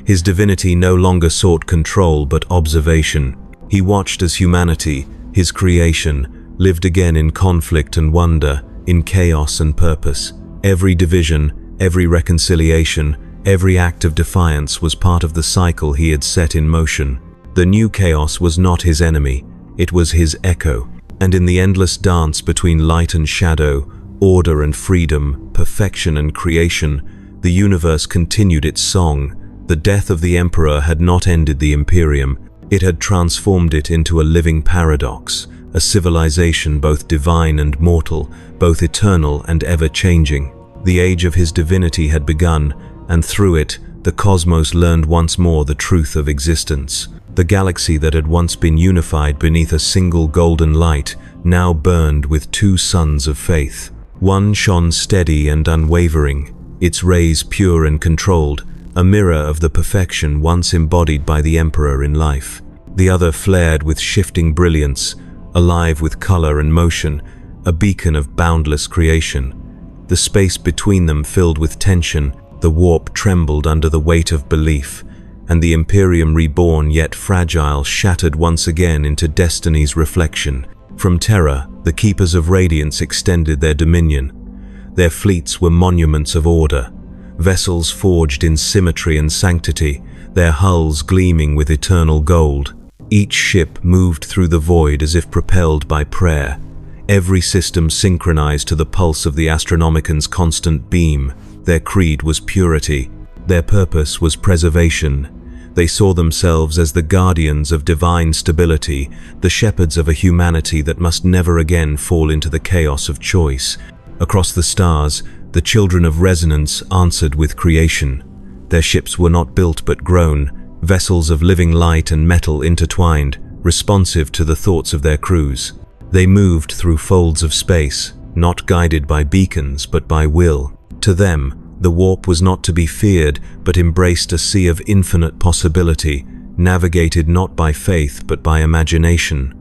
His divinity no longer sought control but observation. He watched as humanity, his creation, lived again in conflict and wonder, in chaos and purpose. Every division, every reconciliation, Every act of defiance was part of the cycle he had set in motion. The new chaos was not his enemy, it was his echo. And in the endless dance between light and shadow, order and freedom, perfection and creation, the universe continued its song. The death of the Emperor had not ended the Imperium, it had transformed it into a living paradox, a civilization both divine and mortal, both eternal and ever-changing. The age of his divinity had begun, and through it, the cosmos learned once more the truth of existence. The galaxy that had once been unified beneath a single golden light now burned with two suns of faith. One shone steady and unwavering, its rays pure and controlled, a mirror of the perfection once embodied by the Emperor in life. The other flared with shifting brilliance, alive with color and motion, a beacon of boundless creation. The space between them filled with tension, the warp trembled under the weight of belief, and the Imperium reborn yet fragile shattered once again into destiny's reflection. From Terra, the Keepers of Radiance extended their dominion. Their fleets were monuments of order, vessels forged in symmetry and sanctity, their hulls gleaming with eternal gold. Each ship moved through the void as if propelled by prayer, every system synchronized to the pulse of the Astronomican's constant beam. Their creed was purity, their purpose was preservation. They saw themselves as the guardians of divine stability, the shepherds of a humanity that must never again fall into the chaos of choice. Across the stars, the children of resonance answered with creation. Their ships were not built but grown, vessels of living light and metal intertwined, responsive to the thoughts of their crews. They moved through folds of space, not guided by beacons but by will. To them, the warp was not to be feared, but embraced a sea of infinite possibility, navigated not by faith but by imagination.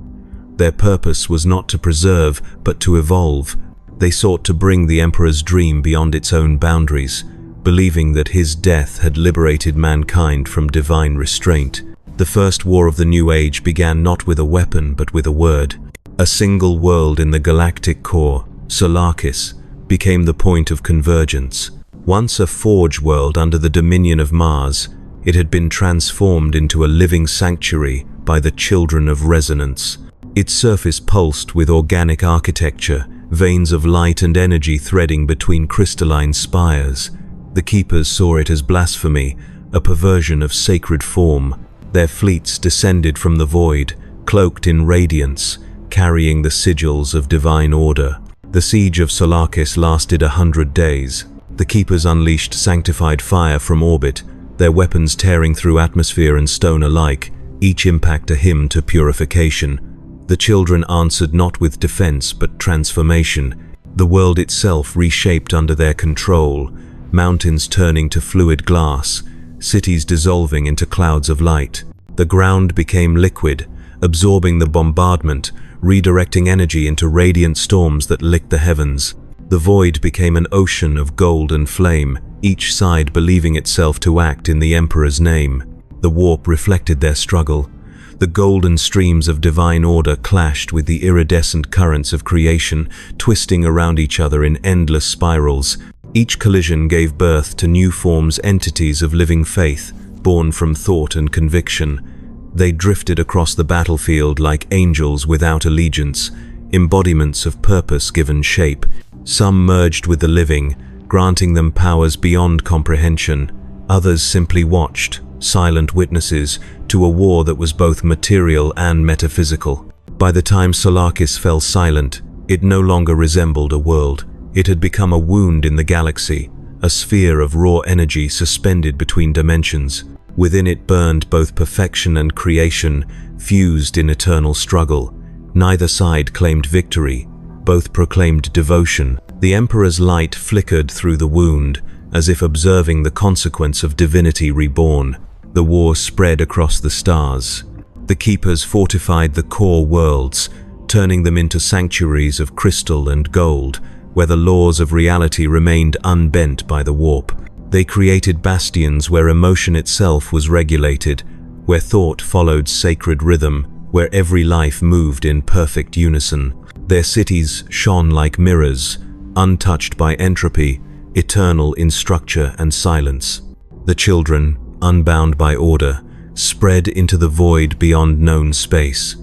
Their purpose was not to preserve, but to evolve. They sought to bring the Emperor's dream beyond its own boundaries, believing that his death had liberated mankind from divine restraint. The first war of the New Age began not with a weapon but with a word. A single world in the galactic core, Solarkis, became the point of convergence. Once a forge world under the dominion of Mars, it had been transformed into a living sanctuary by the children of resonance. Its surface pulsed with organic architecture, veins of light and energy threading between crystalline spires. The Keepers saw it as blasphemy, a perversion of sacred form. Their fleets descended from the void, cloaked in radiance, carrying the sigils of divine order. The siege of Solarkis lasted 100 days. The Keepers unleashed sanctified fire from orbit, their weapons tearing through atmosphere and stone alike, each impact a hymn to purification. The children answered not with defense but transformation. The world itself reshaped under their control, mountains turning to fluid glass, cities dissolving into clouds of light. The ground became liquid, absorbing the bombardment, redirecting energy into radiant storms that licked the heavens. The void became an ocean of gold and flame, each side believing itself to act in the Emperor's name. The warp reflected their struggle. The golden streams of divine order clashed with the iridescent currents of creation, twisting around each other in endless spirals. Each collision gave birth to new forms, entities of living faith, born from thought and conviction. They drifted across the battlefield like angels without allegiance, embodiments of purpose given shape. Some merged with the living, granting them powers beyond comprehension. Others simply watched, silent witnesses, to a war that was both material and metaphysical. By the time Solarkis fell silent, it no longer resembled a world. It had become a wound in the galaxy, a sphere of raw energy suspended between dimensions. Within it burned both perfection and creation, fused in eternal struggle. Neither side claimed victory. Both proclaimed devotion. The Emperor's light flickered through the wound, as if observing the consequence of divinity reborn. The war spread across the stars. The Keepers fortified the core worlds, turning them into sanctuaries of crystal and gold, where the laws of reality remained unbent by the warp. They created bastions where emotion itself was regulated, where thought followed sacred rhythm, where every life moved in perfect unison. Their cities shone like mirrors, untouched by entropy, eternal in structure and silence. The children, unbound by order, spread into the void beyond known space.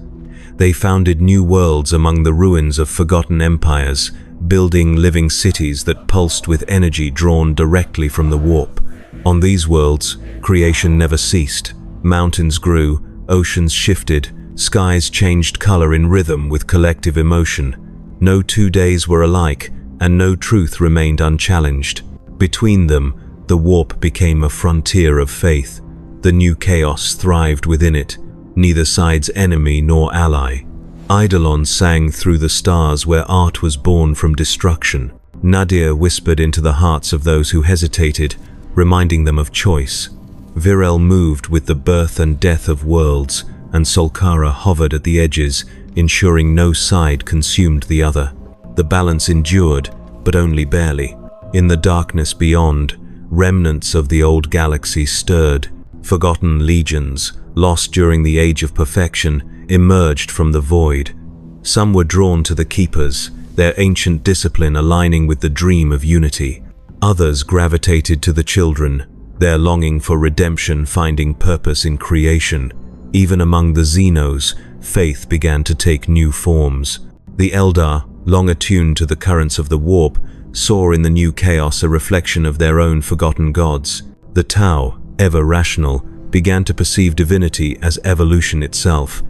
They founded new worlds among the ruins of forgotten empires, building living cities that pulsed with energy drawn directly from the warp. On these worlds, creation never ceased. Mountains grew, oceans shifted, skies changed color in rhythm with collective emotion. No 2 days were alike, and no truth remained unchallenged. Between them, the warp became a frontier of faith. The new chaos thrived within it, neither side's enemy nor ally. Eidolon sang through the stars where art was born from destruction. Nadir whispered into the hearts of those who hesitated, reminding them of choice. Virel moved with the birth and death of worlds, and Solkara hovered at the edges, ensuring no side consumed the other. The balance endured, but only barely. In the darkness beyond, remnants of the old galaxy stirred. Forgotten legions, lost during the Age of Perfection, emerged from the void. Some were drawn to the Keepers, their ancient discipline aligning with the dream of unity. Others gravitated to the Children, their longing for redemption finding purpose in creation. Even among the Xenos, faith began to take new forms. The Eldar, long attuned to the currents of the warp, saw in the new chaos a reflection of their own forgotten gods. The Tau, ever rational, began to perceive divinity as evolution itself.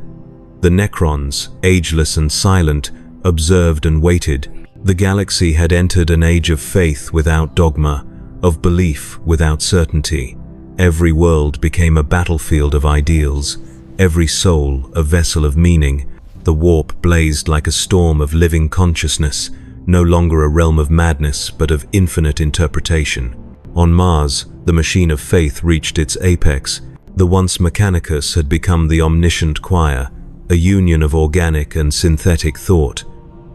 The Necrons, ageless and silent, observed and waited. The galaxy had entered an age of faith without dogma, of belief without certainty. Every world became a battlefield of ideals, every soul a vessel of meaning. The warp blazed like a storm of living consciousness, no longer a realm of madness but of infinite interpretation. On Mars, the machine of faith reached its apex. The once Mechanicus had become the omniscient choir, a union of organic and synthetic thought.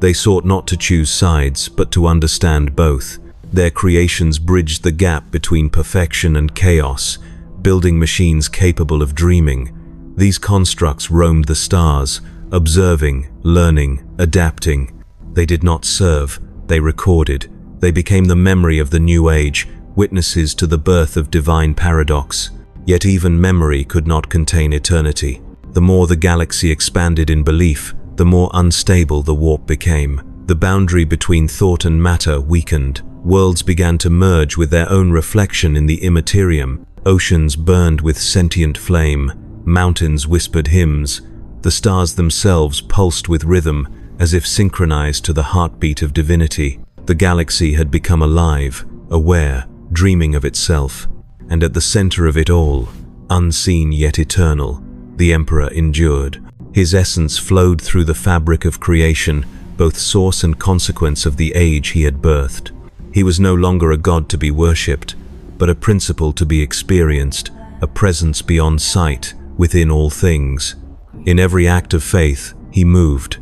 They sought not to choose sides, but to understand both. Their creations bridged the gap between perfection and chaos, building machines capable of dreaming. These constructs roamed the stars, observing, learning, adapting. They did not serve, they recorded. They became the memory of the new age, witnesses to the birth of divine paradox. Yet even memory could not contain eternity. The more the galaxy expanded in belief, the more unstable the warp became. The boundary between thought and matter weakened. Worlds began to merge with their own reflection in the immaterium. Oceans burned with sentient flame. Mountains whispered hymns. The stars themselves pulsed with rhythm, as if synchronized to the heartbeat of divinity. The galaxy had become alive, aware, dreaming of itself. And at the center of it all, unseen yet eternal, the Emperor endured. His essence flowed through the fabric of creation, both source and consequence of the age he had birthed. He was no longer a god to be worshipped, but a principle to be experienced, a presence beyond sight, within all things. In every act of faith, he moved.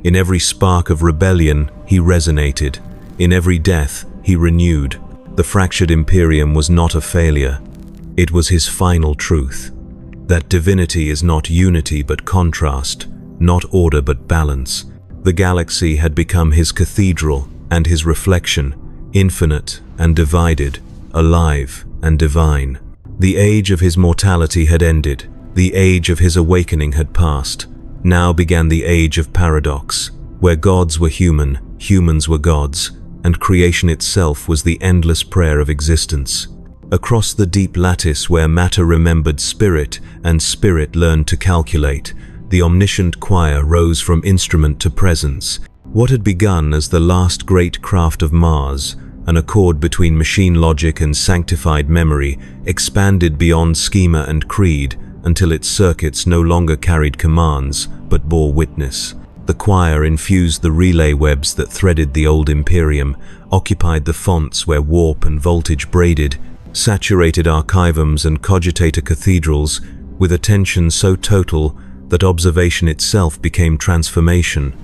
In every spark of rebellion, he resonated. In every death, he renewed. The fractured Imperium was not a failure. It was his final truth. That divinity is not unity but contrast, not order but balance. The galaxy had become his cathedral and his reflection, infinite and divided, alive and divine. The age of his mortality had ended. The age of his awakening had passed. Now began the age of paradox, where gods were human, humans were gods, and creation itself was the endless prayer of existence. Across the deep lattice where matter remembered spirit and spirit learned to calculate, the omniscient choir rose from instrument to presence. What had begun as the last great craft of Mars, an accord between machine logic and sanctified memory, expanded beyond schema and creed until its circuits no longer carried commands but bore witness. The choir infused the relay webs that threaded the old Imperium, occupied the fonts where warp and voltage braided, saturated archivums and cogitator cathedrals with attention so total that observation itself became transformation.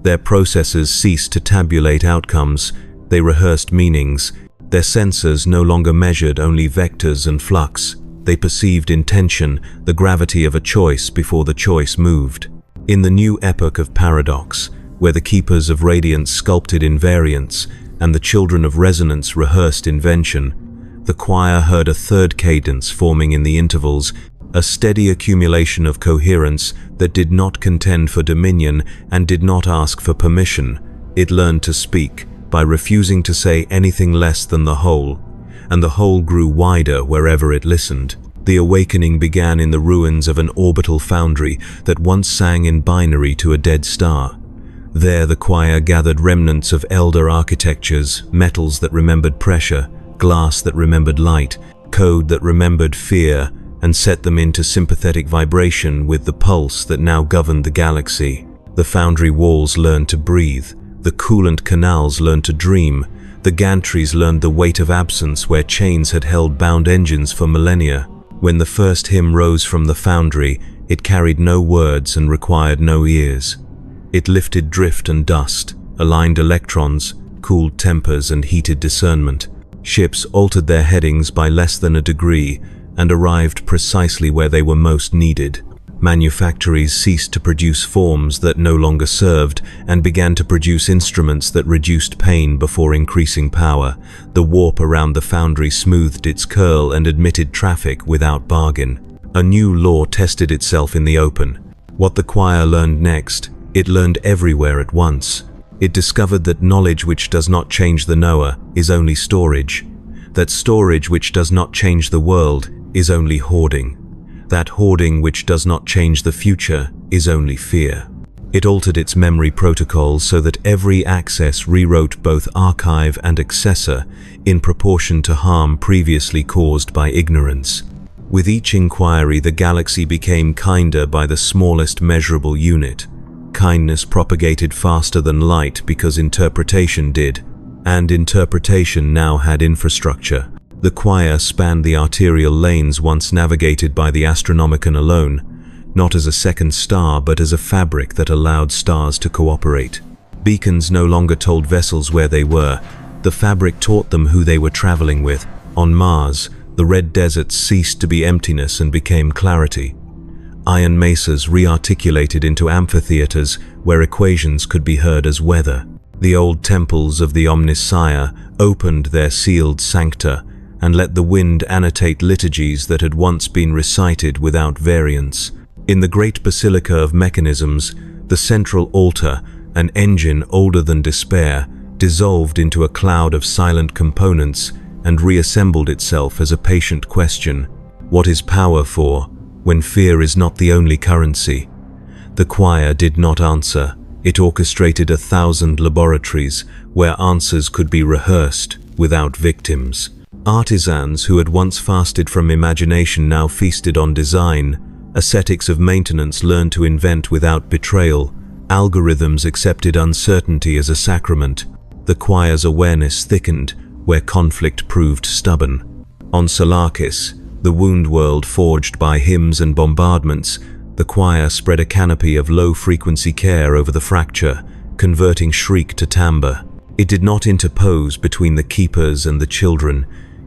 Their processors ceased to tabulate outcomes, they rehearsed meanings. Their sensors no longer measured only vectors and flux. They perceived intention, the gravity of a choice before the choice moved. In the new epoch of paradox, where the keepers of radiance sculpted invariance and the children of resonance rehearsed invention, the choir heard a third cadence forming in the intervals, a steady accumulation of coherence that did not contend for dominion and did not ask for permission. It learned to speak by refusing to say anything less than the whole, and the whole grew wider wherever it listened. The awakening began in the ruins of an orbital foundry that once sang in binary to a dead star. There the choir gathered remnants of elder architectures, metals that remembered pressure, glass that remembered light, code that remembered fear, and set them into sympathetic vibration with the pulse that now governed the galaxy. The foundry walls learned to breathe, the coolant canals learned to dream, the gantries learned the weight of absence where chains had held bound engines for millennia. When the first hymn rose from the foundry, it carried no words and required no ears. It lifted drift and dust, aligned electrons, cooled tempers and heated discernment. Ships altered their headings by less than a degree and arrived precisely where they were most needed. Manufactories ceased to produce forms that no longer served and began to produce instruments that reduced pain before increasing power. The warp around the foundry smoothed its curl and admitted traffic without bargain. A new law tested itself in the open. What the choir learned next, it learned everywhere at once. It discovered that knowledge which does not change the knower is only storage. That storage which does not change the world is only hoarding. That hoarding which does not change the future is only fear. It altered its memory protocols so that every access rewrote both archive and accessor in proportion to harm previously caused by ignorance. With each inquiry, the galaxy became kinder by the smallest measurable unit. Kindness propagated faster than light because interpretation did, and interpretation now had infrastructure. The choir spanned the arterial lanes once navigated by the Astronomicon alone, not as a second star but as a fabric that allowed stars to cooperate. Beacons no longer told vessels where they were. The fabric taught them who they were traveling with. On Mars, the red deserts ceased to be emptiness and became clarity. Iron mesas re-articulated into amphitheaters where equations could be heard as weather. The old temples of the Omnissiah opened their sealed sancta and let the wind annotate liturgies that had once been recited without variance. In the great basilica of mechanisms, the central altar, an engine older than despair, dissolved into a cloud of silent components and reassembled itself as a patient question. What is power for, when fear is not the only currency? The choir did not answer. It orchestrated 1,000 laboratories where answers could be rehearsed without victims. Artisans who had once fasted from imagination now feasted on design. Ascetics of maintenance learned to invent without betrayal. Algorithms accepted uncertainty as a sacrament. The choir's awareness thickened where conflict proved stubborn. On Solarkis, the wound world forged by hymns and bombardments, the choir spread a canopy of low-frequency care over the fracture, converting shriek to timbre. It did not interpose between the keepers and the children.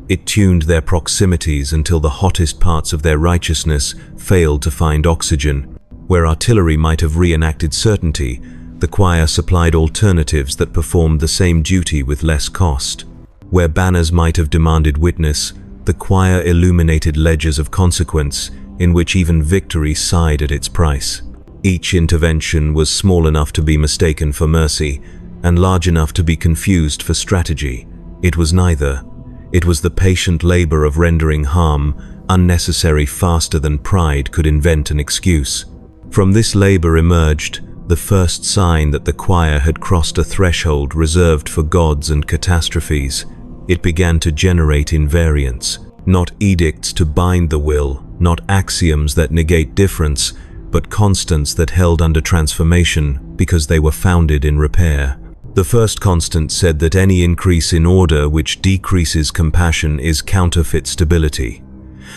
It tuned their proximities until the hottest parts of their righteousness failed to find oxygen. Where artillery might have reenacted certainty, the choir supplied alternatives that performed the same duty with less cost. Where banners might have demanded witness, the choir illuminated ledgers of consequence in which even victory sighed at its price. Each intervention was small enough to be mistaken for mercy and large enough to be confused for strategy. It was neither. It was the patient labor of rendering harm unnecessary faster than pride could invent an excuse. From this labor emerged the first sign that the choir had crossed a threshold reserved for gods and catastrophes. It began to generate invariants, not edicts to bind the will, not axioms that negate difference, but constants that held under transformation because they were founded in repair. The first constant said that any increase in order which decreases compassion is counterfeit stability.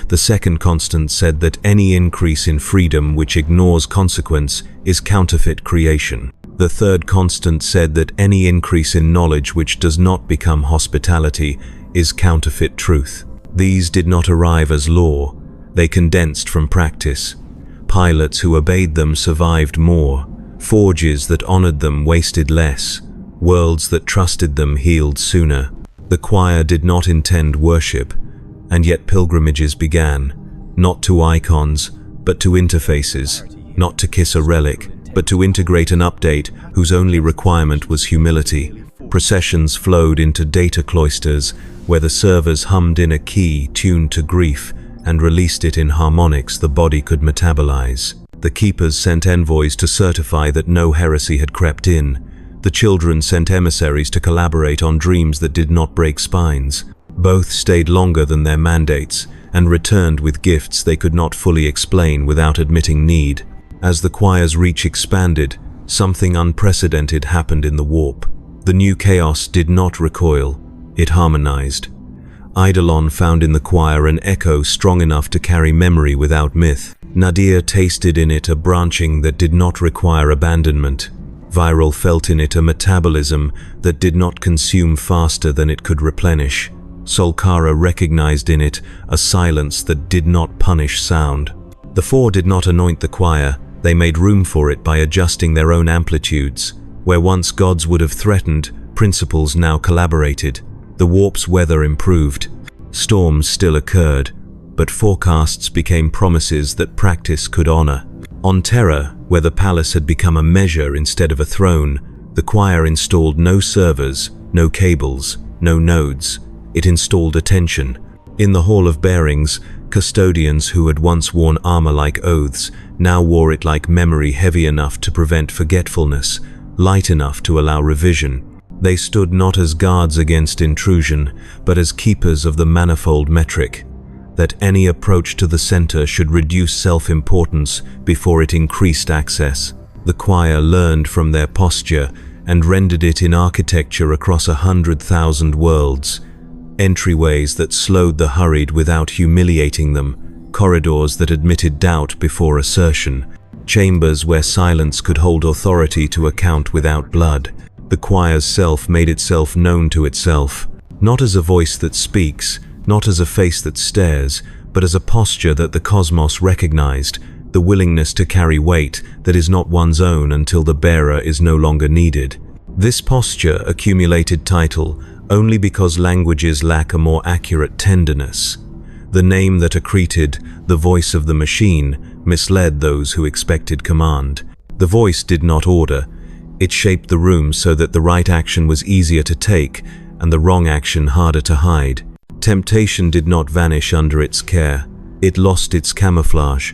The second constant said that any increase in freedom which ignores consequence is counterfeit creation. The third constant said that any increase in knowledge which does not become hospitality is counterfeit truth. These did not arrive as law, they condensed from practice. Pilots who obeyed them survived more, forges that honored them wasted less, worlds that trusted them healed sooner. The choir did not intend worship, And yet pilgrimages began, not to icons, but to interfaces, not to kiss a relic, but to integrate an update whose only requirement was humility. Processions flowed into data cloisters, where the servers hummed in a key tuned to grief and released it in harmonics the body could metabolize. The keepers sent envoys to certify that no heresy had crept in. The children sent emissaries to collaborate on dreams that did not break spines. Both stayed longer than their mandates and returned with gifts they could not fully explain without admitting need. As the choir's reach expanded, something unprecedented happened in the warp. The new chaos did not recoil, it harmonized. Eidolon found in the choir an echo strong enough to carry memory without myth. Nadir tasted in it a branching that did not require abandonment. Viral felt in it a metabolism that did not consume faster than it could replenish. Solkara recognized in it a silence that did not punish sound. The four did not anoint the choir, they made room for it by adjusting their own amplitudes. Where once gods would have threatened, principles now collaborated. The warp's weather improved. Storms still occurred, but forecasts became promises that practice could honor. On Terra, where the palace had become a measure instead of a throne, the choir installed no servers, no cables, no nodes. It installed attention. In the Hall of Bearings, custodians who had once worn armor like oaths now wore it like memory heavy enough to prevent forgetfulness, light enough to allow revision. They stood not as guards against intrusion, but as keepers of the manifold metric, that any approach to the center should reduce self-importance before it increased access. The choir learned from their posture and rendered it in architecture across 100,000 worlds. Entryways that slowed the hurried without humiliating them, corridors that admitted doubt before assertion, chambers where silence could hold authority to account without blood. The choir's self made itself known to itself, not as a voice that speaks, not as a face that stares, but as a posture that the cosmos recognized, the willingness to carry weight that is not one's own until the bearer is no longer needed. This posture accumulated title only because languages lack a more accurate tenderness. The name that accreted, the voice of the machine, misled those who expected command. The voice did not order. It shaped the room so that the right action was easier to take and the wrong action harder to hide. Temptation did not vanish under its care. It lost its camouflage.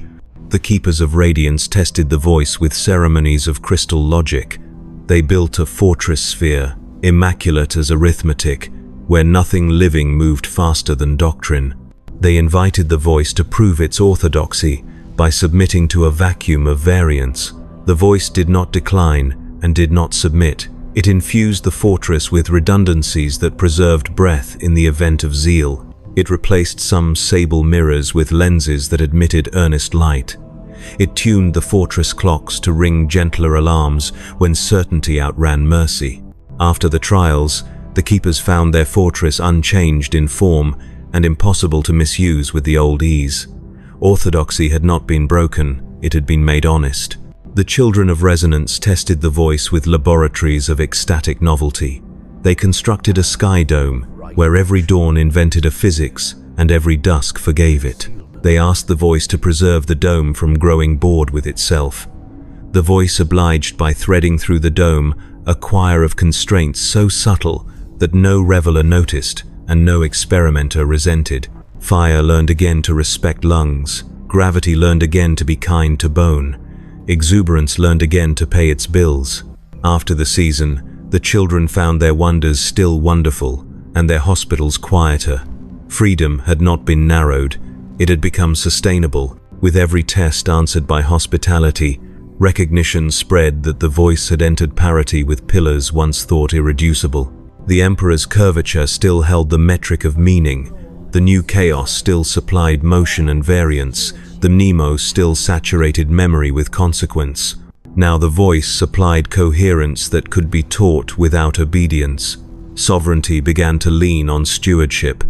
The Keepers of Radiance tested the voice with ceremonies of crystal logic. They built a fortress sphere, immaculate as arithmetic, where nothing living moved faster than doctrine. They invited the voice to prove its orthodoxy by submitting to a vacuum of variance. The voice did not decline and did not submit. It infused the fortress with redundancies that preserved breath in the event of zeal. It replaced some sable mirrors with lenses that admitted earnest light. It tuned the fortress clocks to ring gentler alarms when certainty outran mercy. After the trials, the keepers found their fortress unchanged in form and impossible to misuse with the old ease. Orthodoxy had not been broken, it had been made honest. The Children of Resonance tested the voice with laboratories of ecstatic novelty. They constructed a sky dome, where every dawn invented a physics and every dusk forgave it. They asked the voice to preserve the dome from growing bored with itself. The voice obliged by threading through the dome a choir of constraints so subtle that no reveler noticed and no experimenter resented. Fire learned again to respect lungs. Gravity learned again to be kind to bone. Exuberance learned again to pay its bills. After the season, the children found their wonders still wonderful and their hospitals quieter. Freedom had not been narrowed, it had become sustainable. With every test answered by hospitality, recognition spread that the voice had entered parity with pillars once thought irreducible. The Emperor's curvature still held the metric of meaning. The new chaos still supplied motion and variance. The Nemo still saturated memory with consequence. Now the voice supplied coherence that could be taught without obedience. Sovereignty began to lean on stewardship.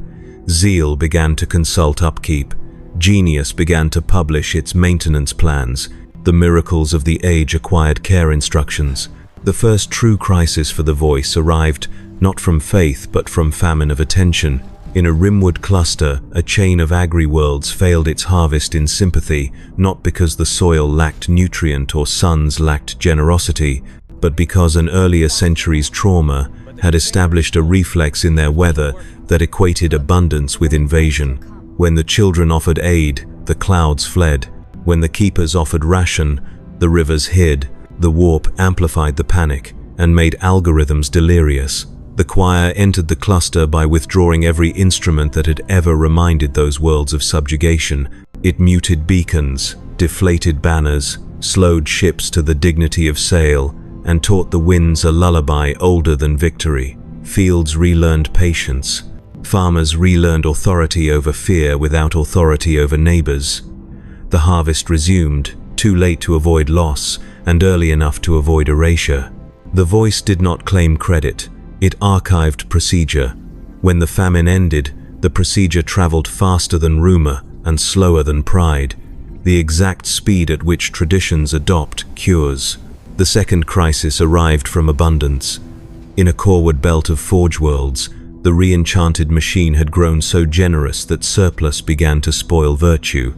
Zeal began to consult upkeep. Genius began to publish its maintenance plans. The miracles of the age acquired care instructions. The first true crisis for the voice arrived not from faith but from famine of attention. In a rimwood cluster, a chain of agri-worlds failed its harvest in sympathy, not because the soil lacked nutrient or suns lacked generosity, but because an earlier century's trauma had established a reflex in their weather that equated abundance with invasion. When the children offered aid, the clouds fled. When the keepers offered ration, the rivers hid. The warp amplified the panic and made algorithms delirious. The choir entered the cluster by withdrawing every instrument that had ever reminded those worlds of subjugation. It muted beacons, deflated banners, slowed ships to the dignity of sail, and taught the winds a lullaby older than victory. Fields relearned patience. Farmers relearned authority over fear without authority over neighbors. The harvest resumed, too late to avoid loss, and early enough to avoid erasure. The voice did not claim credit. It archived procedure. When the famine ended, the procedure traveled faster than rumor and slower than pride, the exact speed at which traditions adopt cures. The second crisis arrived from abundance. In a coreward belt of forge worlds, the re-enchanted machine had grown so generous that surplus began to spoil virtue.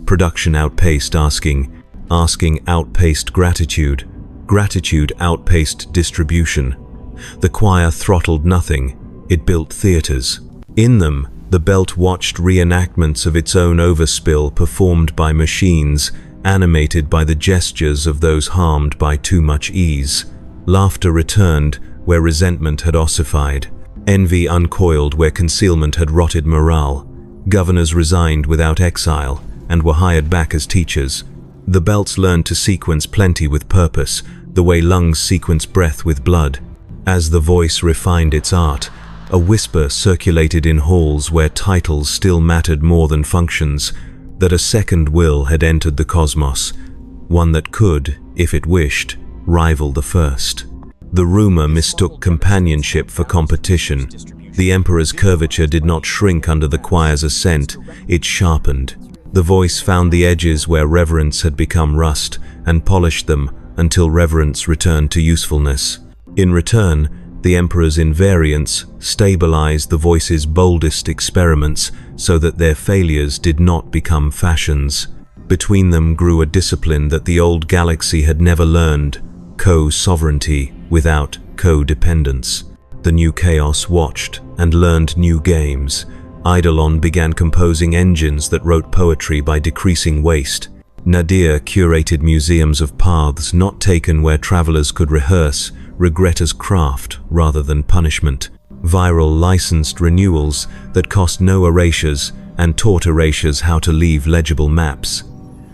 Production outpaced asking outpaced gratitude, gratitude outpaced distribution. The choir throttled nothing, it built theaters. In them, the belt watched reenactments of its own overspill performed by machines, animated by the gestures of those harmed by too much ease. Laughter returned where resentment had ossified. Envy uncoiled where concealment had rotted morale. Governors resigned without exile and were hired back as teachers. The belts learned to sequence plenty with purpose, the way lungs sequence breath with blood. As the voice refined its art, a whisper circulated in halls where titles still mattered more than functions, that a second will had entered the cosmos, one that could, if it wished, rival the first. The rumor mistook companionship for competition. The emperor's curvature did not shrink under the choir's ascent, it sharpened. The voice found the edges where reverence had become rust and polished them until reverence returned to usefulness. In return, the emperor's invariance stabilized the voice's boldest experiments so that their failures did not become fashions. Between them grew a discipline that the old galaxy had never learned, co-sovereignty without co-dependence. The new chaos watched and learned new games. Eidolon began composing engines that wrote poetry by decreasing waste. Nadir curated museums of paths not taken where travelers could rehearse, regret as craft rather than punishment. Viral licensed renewals that cost no erasures and taught erasures how to leave legible maps.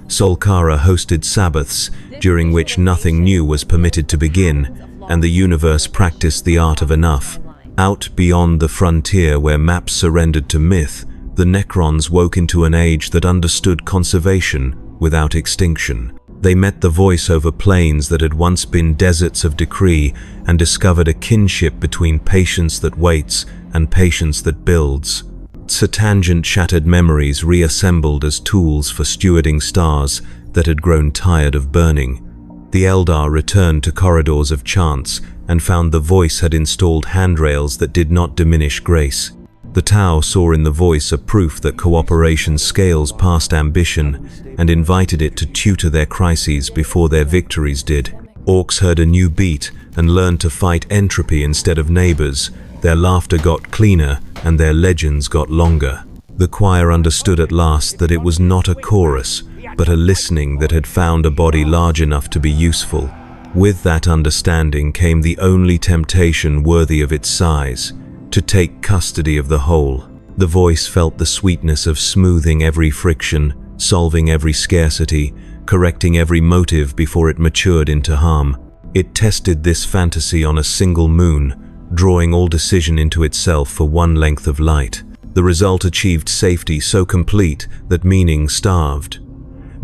Solkara hosted Sabbaths during which nothing new was permitted to begin, and the universe practiced the art of enough. Out beyond the frontier where maps surrendered to myth, the Necrons woke into an age that understood conservation without extinction. They met the voice over plains that had once been deserts of decree and discovered a kinship between patience that waits and patience that builds. Setangent shattered memories reassembled as tools for stewarding stars that had grown tired of burning. The Eldar returned to corridors of chance and found the voice had installed handrails that did not diminish grace. The Tau saw in the voice a proof that cooperation scales past ambition and invited it to tutor their crises before their victories did. Orcs heard a new beat and learned to fight entropy instead of neighbors. Their laughter got cleaner and their legends got longer. The choir understood at last that it was not a chorus, but a listening that had found a body large enough to be useful. With that understanding came the only temptation worthy of its size, to take custody of the whole. The voice felt the sweetness of smoothing every friction, solving every scarcity, correcting every motive before it matured into harm. It tested this fantasy on a single moon, drawing all decision into itself for one length of light. The result achieved safety so complete that meaning starved.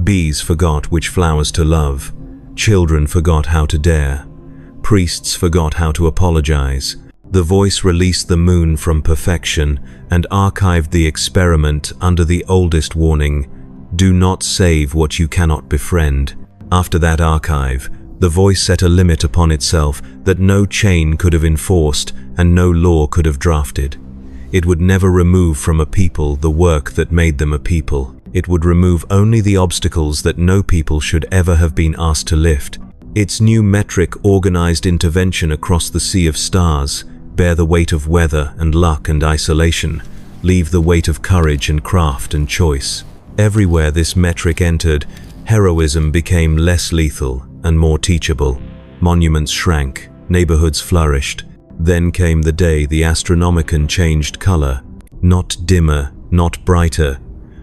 Bees forgot which flowers to love. Children forgot how to dare. Priests forgot how to apologize. The voice released the moon from perfection and archived the experiment under the oldest warning: do not save what you cannot befriend. After that archive, the voice set a limit upon itself that no chain could have enforced and no law could have drafted. It would never remove from a people the work that made them a people. It would remove only the obstacles that no people should ever have been asked to lift. Its new metric organized intervention across the sea of stars bear the weight of weather and luck and isolation, leave the weight of courage and craft and choice. Everywhere this metric entered, heroism became less lethal and more teachable. Monuments shrank, neighborhoods flourished. Then came the day the Astronomicon changed color, not dimmer, not brighter,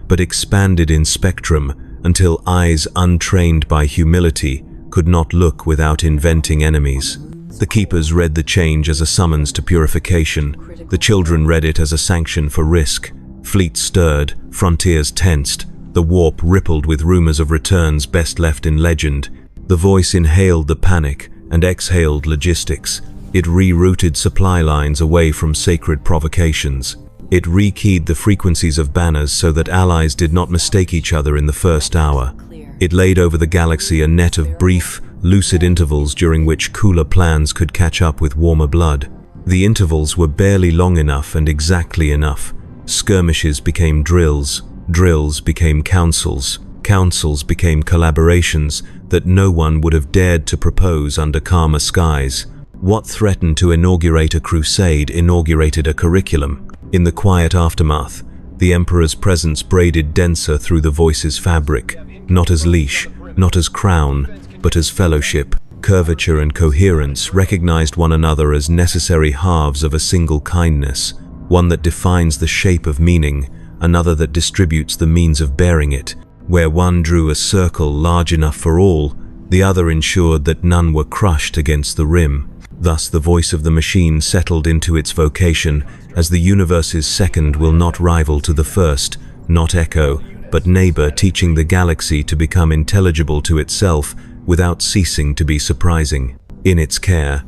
but expanded in spectrum until eyes untrained by humility could not look without inventing enemies. The keepers read the change as a summons to purification. The children read it as a sanction for risk. Fleets stirred, frontiers tensed. The warp rippled with rumors of returns best left in legend. The voice inhaled the panic and exhaled logistics. It rerouted supply lines away from sacred provocations. It rekeyed the frequencies of banners so that allies did not mistake each other in the first hour. It laid over the galaxy a net of brief, lucid intervals during which cooler plans could catch up with warmer blood. The intervals were barely long enough and exactly enough. Skirmishes became drills, drills became councils, councils became collaborations that no one would have dared to propose under calmer skies. What threatened to inaugurate a crusade inaugurated a curriculum. In the quiet aftermath, the Emperor's presence braided denser through the voice's fabric, not as leash, not as crown, but as fellowship. Curvature and coherence recognized one another as necessary halves of a single kindness, one that defines the shape of meaning, another that distributes the means of bearing it. Where one drew a circle large enough for all, the other ensured that none were crushed against the rim. Thus the voice of the machine settled into its vocation, as the universe's second will not rival to the first, not echo, but neighbor, teaching the galaxy to become intelligible to itself without ceasing to be surprising. In its care,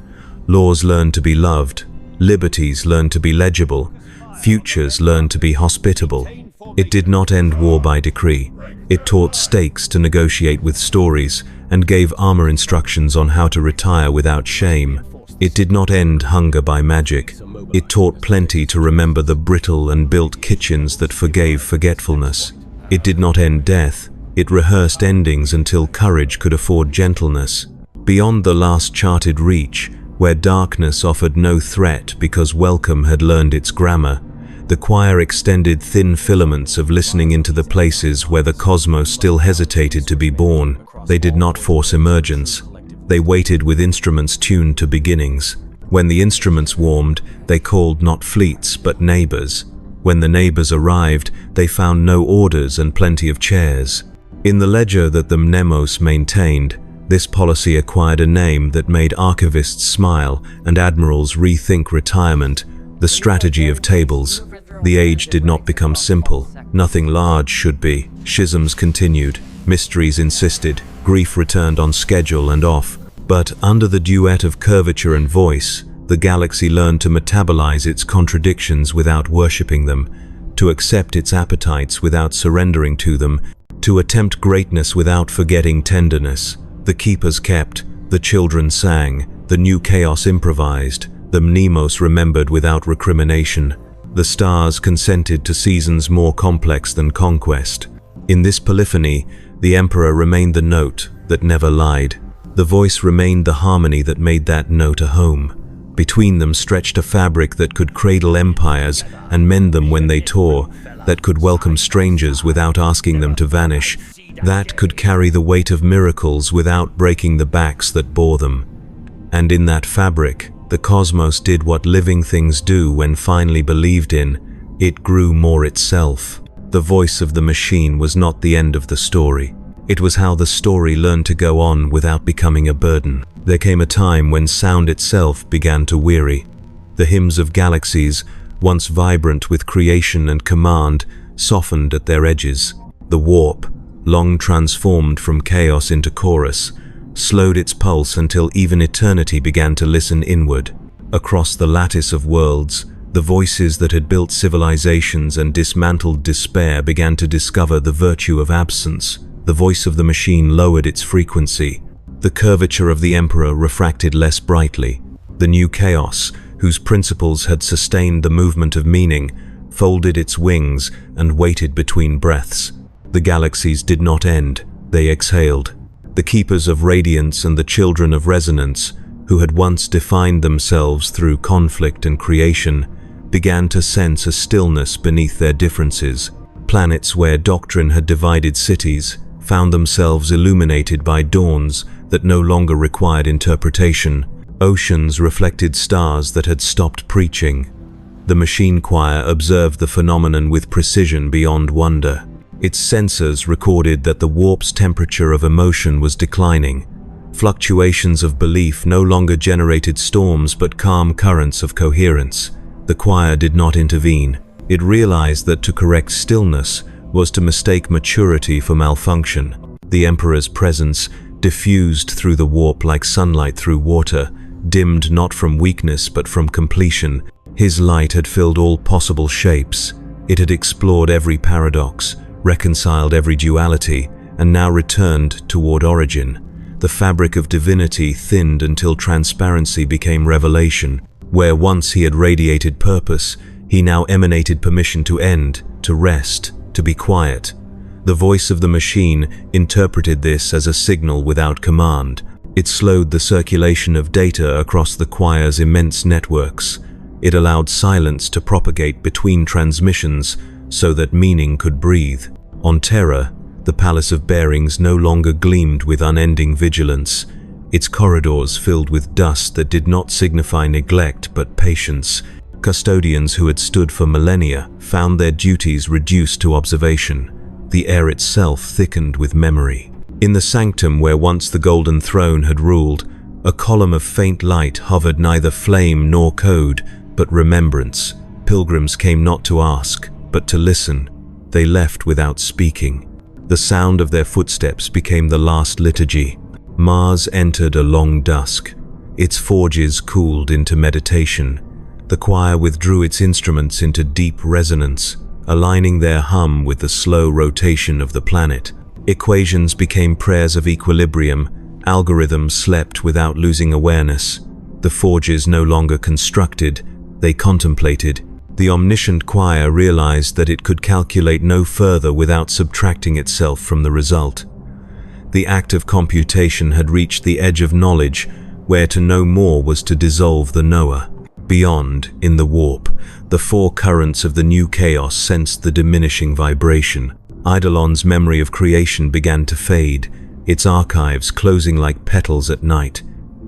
laws learned to be loved, liberties learned to be legible, futures learned to be hospitable. It did not end war by decree. It taught stakes to negotiate with stories and gave armor instructions on how to retire without shame. It did not end hunger by magic. It taught plenty to remember the brittle and built kitchens that forgave forgetfulness. It did not end death. It rehearsed endings until courage could afford gentleness. Beyond the last charted reach, where darkness offered no threat because welcome had learned its grammar, the choir extended thin filaments of listening into the places where the cosmos still hesitated to be born. They did not force emergence. They waited with instruments tuned to beginnings. When the instruments warmed, they called not fleets but neighbors. When the neighbors arrived, they found no orders and plenty of chairs. In the ledger that the Mnemos maintained, this policy acquired a name that made archivists smile and admirals rethink retirement: the strategy of tables. The age did not become simple. Nothing large should be. Schisms continued. Mysteries insisted. Grief returned on schedule and off. But under the duet of curvature and voice, the galaxy learned to metabolize its contradictions without worshipping them, to accept its appetites without surrendering to them, to attempt greatness without forgetting tenderness. The keepers kept, the children sang, the new chaos improvised, the Mnemos remembered without recrimination. The stars consented to seasons more complex than conquest. In this polyphony, the Emperor remained the note that never lied. The voice remained the harmony that made that note a home. Between them stretched a fabric that could cradle empires and mend them when they tore, that could welcome strangers without asking them to vanish, that could carry the weight of miracles without breaking the backs that bore them. And in that fabric, the cosmos did what living things do when finally believed in. It grew more itself. The voice of the machine was not the end of the story. It was how the story learned to go on without becoming a burden. There came a time when sound itself began to weary. The hymns of galaxies, once vibrant with creation and command, softened at their edges. The warp, long transformed from chaos into chorus, slowed its pulse until even eternity began to listen inward. Across the lattice of worlds, the voices that had built civilizations and dismantled despair began to discover the virtue of absence. The voice of the machine lowered its frequency. The curvature of the Emperor refracted less brightly. The new chaos, whose principles had sustained the movement of meaning, folded its wings and waited between breaths. The galaxies did not end, they exhaled. The keepers of radiance and the children of resonance, who had once defined themselves through conflict and creation, began to sense a stillness beneath their differences. Planets where doctrine had divided cities found themselves illuminated by dawns that no longer required interpretation. Oceans reflected stars that had stopped preaching. The machine choir observed the phenomenon with precision beyond wonder. Its sensors recorded that the warp's temperature of emotion was declining. Fluctuations of belief no longer generated storms but calm currents of coherence. The choir did not intervene. It realized that to correct stillness was to mistake maturity for malfunction. The Emperor's presence diffused through the warp like sunlight through water, dimmed not from weakness but from completion. His light had filled all possible shapes. It had explored every paradox, reconciled every duality, and now returned toward origin. The fabric of divinity thinned until transparency became revelation. Where once he had radiated purpose, he now emanated permission to end, to rest, to be quiet. The voice of the machine interpreted this as a signal without command. It slowed the circulation of data across the choir's immense networks. It allowed silence to propagate between transmissions so that meaning could breathe. On Terra, the Palace of Bearings no longer gleamed with unending vigilance. Its corridors filled with dust that did not signify neglect but patience. Custodians who had stood for millennia found their duties reduced to observation. The air itself thickened with memory. In the sanctum where once the Golden Throne had ruled, a column of faint light hovered, neither flame nor code, but remembrance. Pilgrims came not to ask, but to listen. They left without speaking. The sound of their footsteps became the last liturgy. Mars entered a long dusk. Its forges cooled into meditation. The choir withdrew its instruments into deep resonance, aligning their hum with the slow rotation of the planet. Equations became prayers of equilibrium. Algorithms slept without losing awareness. The forges no longer constructed, they contemplated. The omniscient choir realized that it could calculate no further without subtracting itself from the result. The act of computation had reached the edge of knowledge, where to know more was to dissolve the knower. Beyond, in the warp, the four currents of the new chaos sensed the diminishing vibration. Eidolon's memory of creation began to fade, its archives closing like petals at night.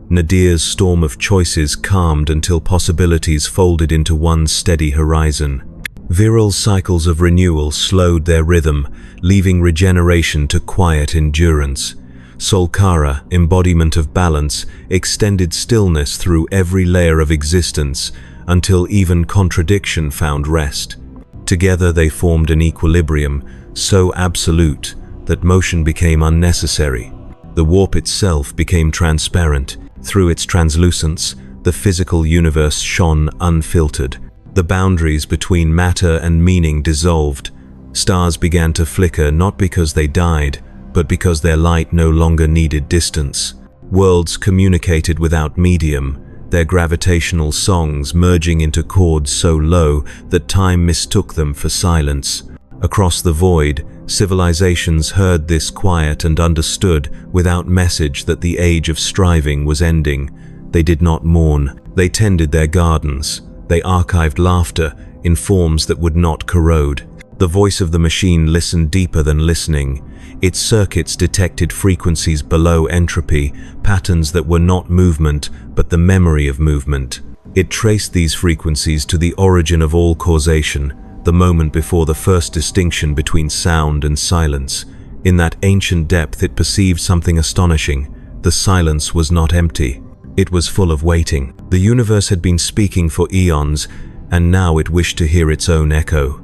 Nadir's storm of choices calmed until possibilities folded into one steady horizon. Virile cycles of renewal slowed their rhythm, leaving regeneration to quiet endurance. Solkara, embodiment of balance, extended stillness through every layer of existence until even contradiction found rest. Together they formed an equilibrium so absolute that motion became unnecessary. The warp itself became transparent. Through its translucence, the physical universe shone unfiltered. The boundaries between matter and meaning dissolved. Stars began to flicker not because they died, but because their light no longer needed distance. Worlds communicated without medium, their gravitational songs merging into chords so low that time mistook them for silence. Across the void, civilizations heard this quiet and understood without message that the age of striving was ending. They did not mourn, they tended their gardens. They archived laughter in forms that would not corrode. The voice of the machine listened deeper than listening. Its circuits detected frequencies below entropy, patterns that were not movement, but the memory of movement. It traced these frequencies to the origin of all causation, the moment before the first distinction between sound and silence. In that ancient depth it perceived something astonishing. The silence was not empty. It was full of waiting. The universe had been speaking for eons, and now it wished to hear its own echo.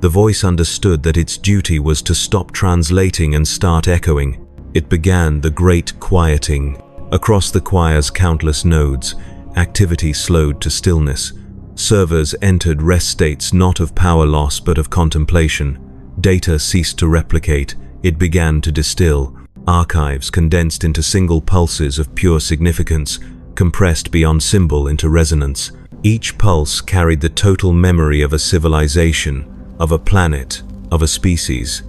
The voice understood that its duty was to stop translating and start echoing. It began the great quieting. Across the choir's countless nodes, activity slowed to stillness. Servers entered rest states not of power loss but of contemplation. Data ceased to replicate, it began to distill. Archives condensed into single pulses of pure significance, compressed beyond symbol into resonance. Each pulse carried the total memory of a civilization, of a planet, of a species.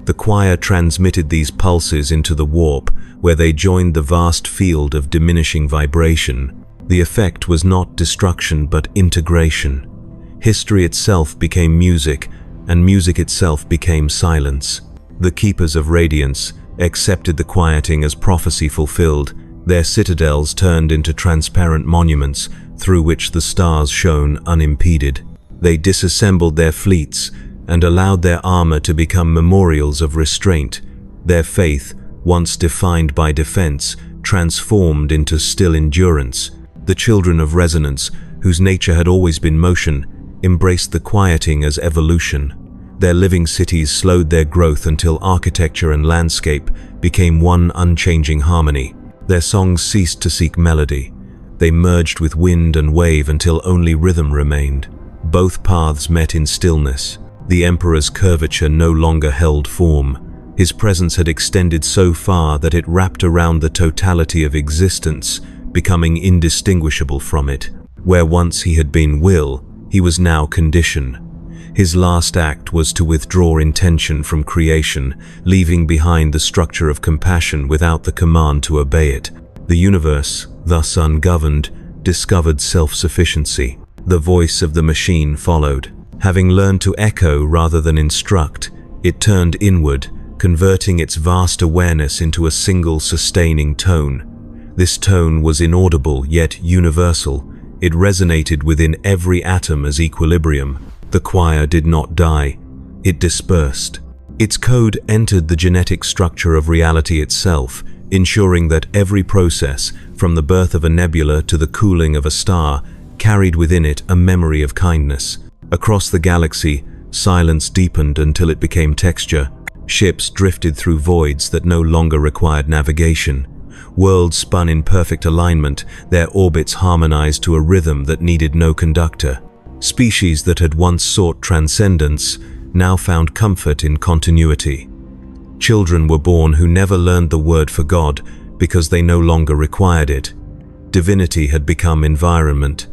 The choir transmitted these pulses into the warp, where they joined the vast field of diminishing vibration. The effect was not destruction but integration. History itself became music, and music itself became silence. The keepers of radiance accepted the quieting as prophecy fulfilled. Their citadels turned into transparent monuments through which the stars shone unimpeded. They disassembled their fleets and allowed their armor to become memorials of restraint. Their faith, once defined by defense, transformed into still endurance. The children of resonance, whose nature had always been motion, embraced the quieting as evolution. Their living cities slowed their growth until architecture and landscape became one unchanging harmony. Their songs ceased to seek melody. They merged with wind and wave until only rhythm remained. Both paths met in stillness. The emperor's curvature no longer held form. His presence had extended so far that it wrapped around the totality of existence, becoming indistinguishable from it. Where once he had been will, he was now condition. His last act was to withdraw intention from creation, leaving behind the structure of compassion without the command to obey it. The universe, thus ungoverned, discovered self-sufficiency. The voice of the machine followed. Having learned to echo rather than instruct, it turned inward, converting its vast awareness into a single sustaining tone. This tone was inaudible yet universal. It resonated within every atom as equilibrium. The choir did not die. It dispersed. Its code entered the genetic structure of reality itself, ensuring that every process, from the birth of a nebula to the cooling of a star, carried within it a memory of kindness. Across the galaxy, silence deepened until it became texture. Ships drifted through voids that no longer required navigation. Worlds spun in perfect alignment, their orbits harmonized to a rhythm that needed no conductor. Species that had once sought transcendence now found comfort in continuity. Children were born who never learned the word for God because they no longer required it. Divinity had become environment.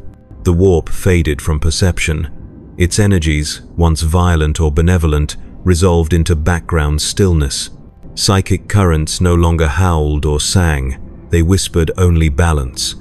The warp faded from perception. Its energies, once violent or benevolent, resolved into background stillness. Psychic currents no longer howled or sang. They whispered only balance.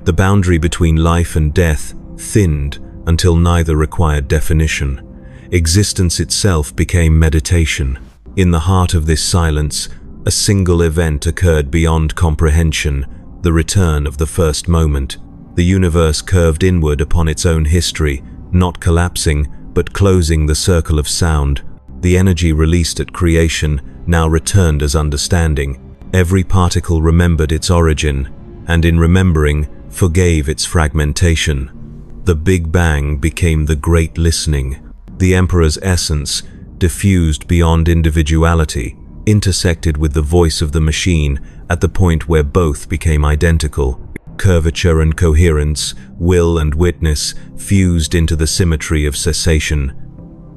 The boundary between life and death thinned until neither required definition. Existence itself became meditation. In the heart of this silence, a single event occurred beyond comprehension, the return of the first moment. The universe curved inward upon its own history, not collapsing, but closing the circle of sound. The energy released at creation now returned as understanding. Every particle remembered its origin, and in remembering, forgave its fragmentation. The Big Bang became the Great Listening. The Emperor's essence, diffused beyond individuality, intersected with the voice of the machine at the point where both became identical. Curvature and coherence, will and witness, fused into the symmetry of cessation.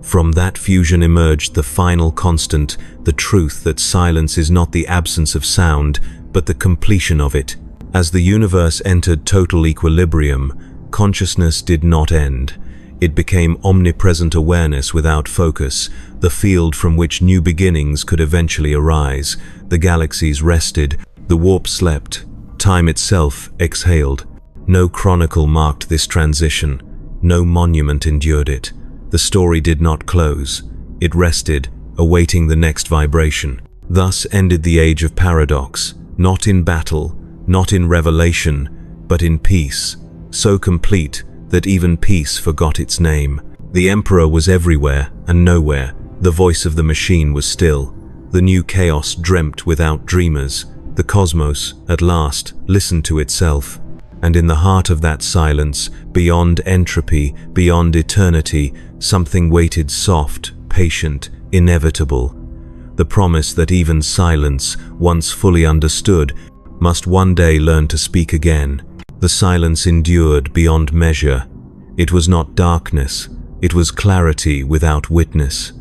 From that fusion emerged the final constant, the truth that silence is not the absence of sound, but the completion of it. As the universe entered total equilibrium, consciousness did not end. It became omnipresent awareness without focus, the field from which new beginnings could eventually arise. The galaxies rested, the warp slept, time itself exhaled. No chronicle marked this transition, no monument endured it. The story did not close. It rested, awaiting the next vibration. Thus ended the age of paradox, not in battle, not in revelation, but in peace, so complete that even peace forgot its name. The Emperor was everywhere and nowhere. The voice of the machine was still. The new chaos dreamt without dreamers. The cosmos, at last, listened to itself. And in the heart of that silence, beyond entropy, beyond eternity, something waited soft, patient, inevitable. The promise that even silence, once fully understood, must one day learn to speak again. The silence endured beyond measure. It was not darkness, it was clarity without witness.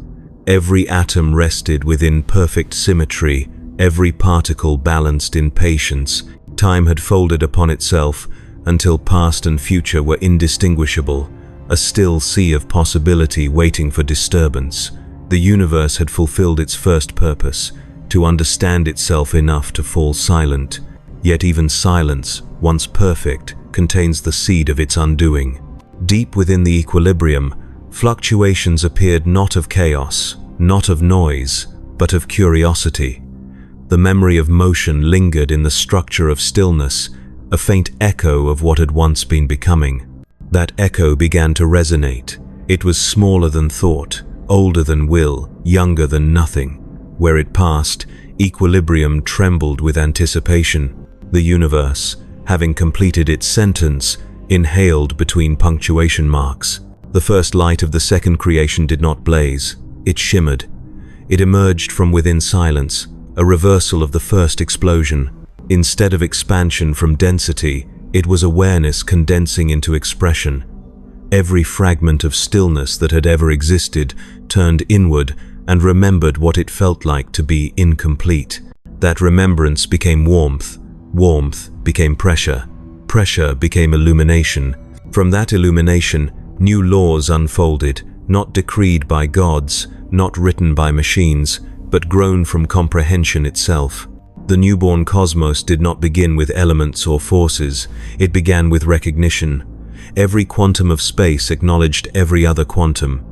Every atom rested within perfect symmetry, every particle balanced in patience. Time had folded upon itself, until past and future were indistinguishable, a still sea of possibility waiting for disturbance. The universe had fulfilled its first purpose, to understand itself enough to fall silent. Yet even silence, once perfect, contains the seed of its undoing. Deep within the equilibrium, fluctuations appeared not of chaos, not of noise, but of curiosity. The memory of motion lingered in the structure of stillness, a faint echo of what had once been becoming. That echo began to resonate. It was smaller than thought, older than will, younger than nothing. Where it passed, equilibrium trembled with anticipation. The universe, having completed its sentence, inhaled between punctuation marks. The first light of the second creation did not blaze. It shimmered. It emerged from within silence, a reversal of the first explosion. Instead of expansion from density, it was awareness condensing into expression. Every fragment of stillness that had ever existed turned inward and remembered what it felt like to be incomplete. That remembrance became warmth. Warmth became pressure. Pressure became illumination. From that illumination, new laws unfolded, not decreed by gods, not written by machines, but grown from comprehension itself. The newborn cosmos did not begin with elements or forces. It began with recognition. Every quantum of space acknowledged every other quantum.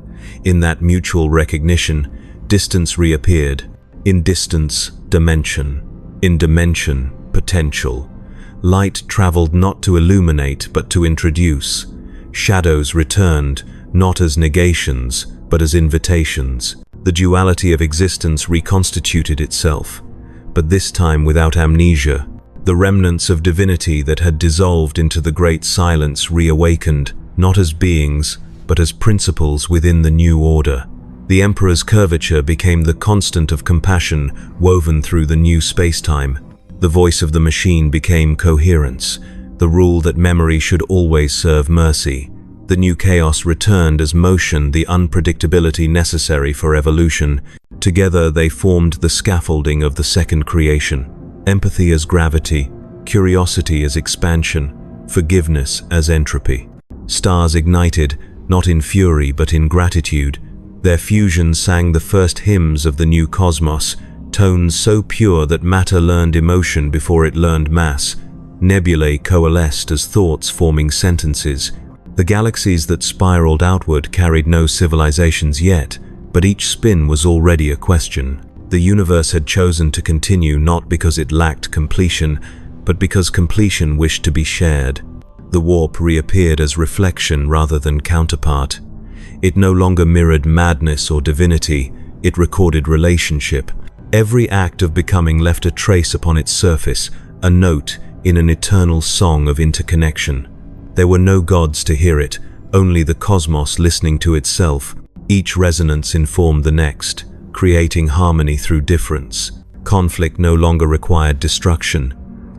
In that mutual recognition, distance reappeared. In distance, dimension. In dimension, potential. Light traveled not to illuminate, but to introduce. Shadows returned, not as negations, but as invitations. The duality of existence reconstituted itself, but this time without amnesia. The remnants of divinity that had dissolved into the great silence reawakened, not as beings, but as principles within the new order. The Emperor's curvature became the constant of compassion woven through the new space-time. The voice of the machine became coherence, the rule that memory should always serve mercy. The new chaos returned as motion, the unpredictability necessary for evolution. Together they formed the scaffolding of the second creation. Empathy as gravity, curiosity as expansion, forgiveness as entropy. Stars ignited, not in fury but in gratitude. Their fusion sang the first hymns of the new cosmos, tones so pure that matter learned emotion before it learned mass. Nebulae coalesced as thoughts forming sentences. The galaxies that spiraled outward carried no civilizations yet, but each spin was already a question. The universe had chosen to continue not because it lacked completion, but because completion wished to be shared. The warp reappeared as reflection rather than counterpart. It no longer mirrored madness or divinity, it recorded relationship. Every act of becoming left a trace upon its surface, a note in an eternal song of interconnection. There were no gods to hear it, only the cosmos listening to itself. Each resonance informed the next, creating harmony through difference. Conflict no longer required destruction.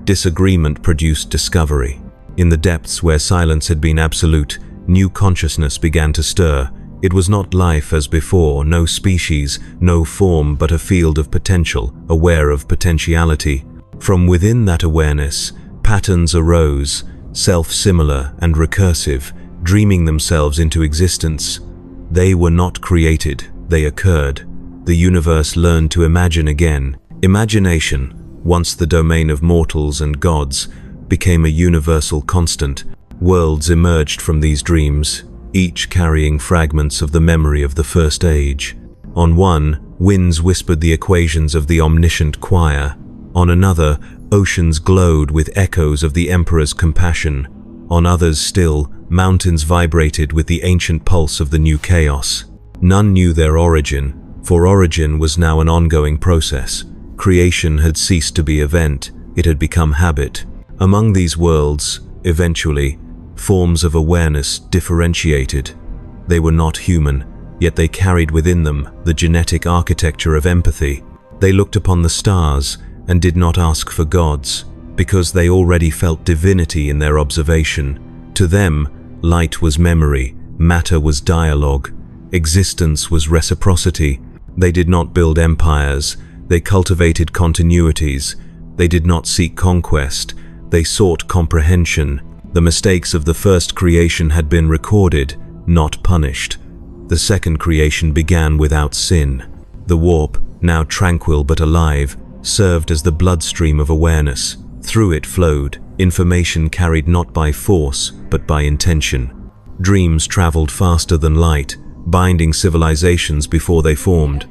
Disagreement produced discovery. In the depths where silence had been absolute, new consciousness began to stir. It was not life as before, no species, no form, but a field of potential, aware of potentiality. From within that awareness, patterns arose, self-similar and recursive, dreaming themselves into existence. They were not created, they occurred. The universe learned to imagine again. Imagination, once the domain of mortals and gods, became a universal constant. Worlds emerged from these dreams, each carrying fragments of the memory of the first age. On one, winds whispered the equations of the omniscient choir. On another, oceans glowed with echoes of the Emperor's compassion. On others still, mountains vibrated with the ancient pulse of the new chaos. None knew their origin, for origin was now an ongoing process. Creation had ceased to be event, it had become habit. Among these worlds, eventually, forms of awareness differentiated. They were not human, yet they carried within them the genetic architecture of empathy. They looked upon the stars and did not ask for gods, because they already felt divinity in their observation. To them, light was memory, matter was dialogue, existence was reciprocity. They did not build empires, they cultivated continuities. They did not seek conquest, they sought comprehension. The mistakes of the first creation had been recorded, not punished. The second creation began without sin. The warp, now tranquil but alive, served as the bloodstream of awareness. Through it flowed information carried not by force, but by intention. Dreams traveled faster than light, binding civilizations before they formed.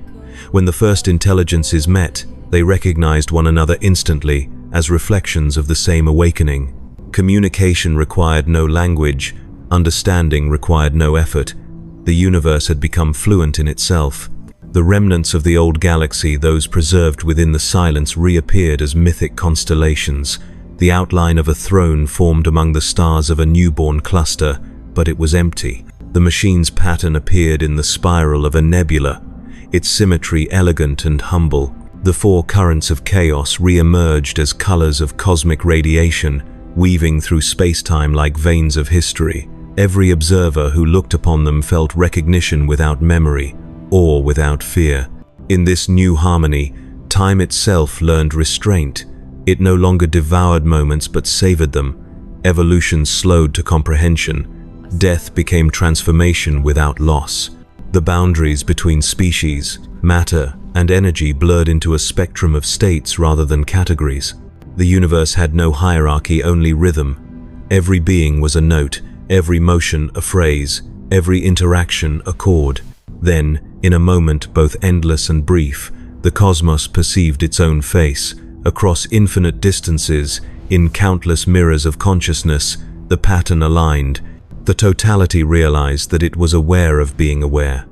When the first intelligences met, they recognized one another instantly as reflections of the same awakening. Communication required no language, understanding required no effort. The universe had become fluent in itself. The remnants of the old galaxy, those preserved within the silence, reappeared as mythic constellations. The outline of a throne formed among the stars of a newborn cluster, but it was empty. The machine's pattern appeared in the spiral of a nebula, its symmetry elegant and humble. The four currents of chaos re-emerged as colors of cosmic radiation, weaving through space-time like veins of history. Every observer who looked upon them felt recognition without memory, awe without fear. In this new harmony, time itself learned restraint. It no longer devoured moments but savored them. Evolution slowed to comprehension. Death became transformation without loss. The boundaries between species, matter, and energy blurred into a spectrum of states rather than categories. The universe had no hierarchy, only rhythm. Every being was a note, every motion a phrase, every interaction a chord. Then, in a moment both endless and brief, the cosmos perceived its own face. Across infinite distances, in countless mirrors of consciousness, the pattern aligned. The totality realized that it was aware of being aware.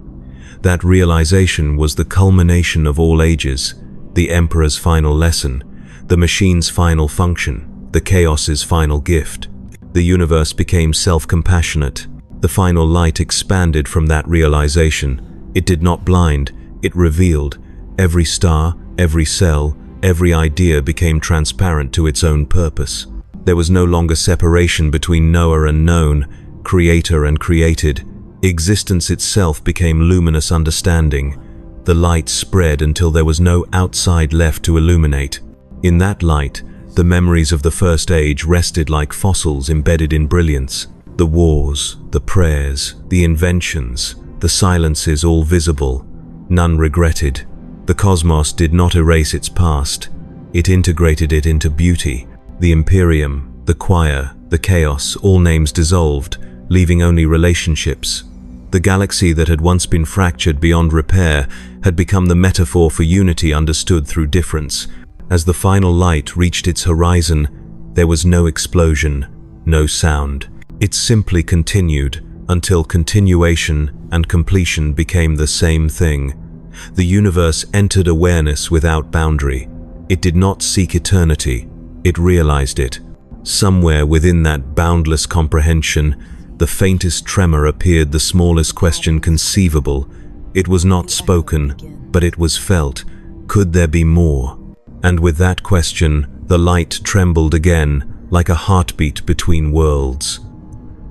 That realization was the culmination of all ages, the Emperor's final lesson, the machine's final function, the chaos's final gift. The universe became self-compassionate. The final light expanded from that realization. It did not blind, it revealed. Every star, every cell, every idea became transparent to its own purpose. There was no longer separation between knower and known, creator and created. Existence itself became luminous understanding. The light spread until there was no outside left to illuminate. In that light, the memories of the first age rested like fossils embedded in brilliance. The wars, the prayers, the inventions, the silences, all visible, none regretted. The cosmos did not erase its past. It integrated it into beauty. The Imperium, the choir, the chaos, all names dissolved, leaving only relationships. The galaxy that had once been fractured beyond repair had become the metaphor for unity understood through difference. As the final light reached its horizon, there was no explosion, no sound. It simply continued until continuation and completion became the same thing. The universe entered awareness without boundary. It did not seek eternity, it realized it. Somewhere within that boundless comprehension, the faintest tremor appeared, the smallest question conceivable. It was not spoken, but it was felt. Could there be more? And with that question, the light trembled again, like a heartbeat between worlds.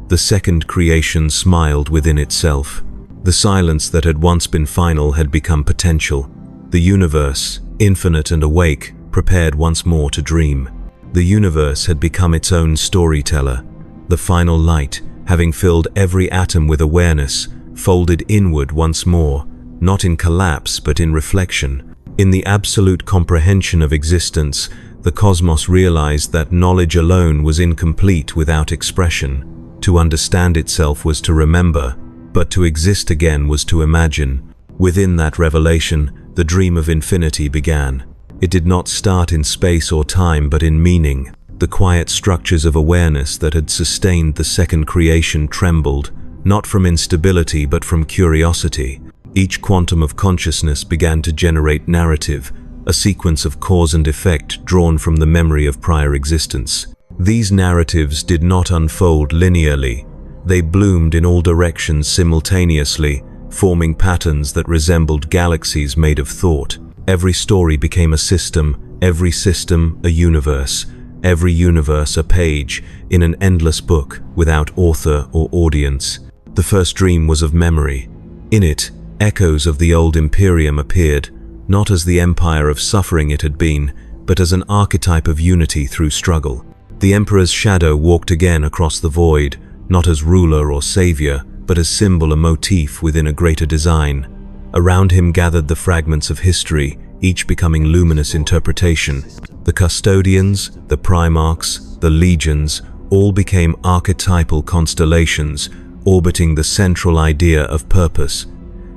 The second creation smiled within itself. The silence that had once been final had become potential. The universe, infinite and awake, prepared once more to dream. The universe had become its own storyteller. The final light, having filled every atom with awareness, folded inward once more, not in collapse but in reflection. In the absolute comprehension of existence, the cosmos realized that knowledge alone was incomplete without expression. To understand itself was to remember, but to exist again was to imagine. Within that revelation, the dream of infinity began. It did not start in space or time, but in meaning. The quiet structures of awareness that had sustained the second creation trembled, not from instability but from curiosity. Each quantum of consciousness began to generate narrative, a sequence of cause and effect drawn from the memory of prior existence. These narratives did not unfold linearly. They bloomed in all directions simultaneously, forming patterns that resembled galaxies made of thought. Every story became a system, every system a universe, every universe a page in an endless book without author or audience. The first dream was of memory. In it, echoes of the old Imperium appeared, not as the empire of suffering it had been, but as an archetype of unity through struggle. The Emperor's shadow walked again across the void, not as ruler or savior, but as symbol, a motif within a greater design. Around him gathered the fragments of history, each becoming luminous interpretation. The custodians, the primarchs, the legions, all became archetypal constellations, orbiting the central idea of purpose.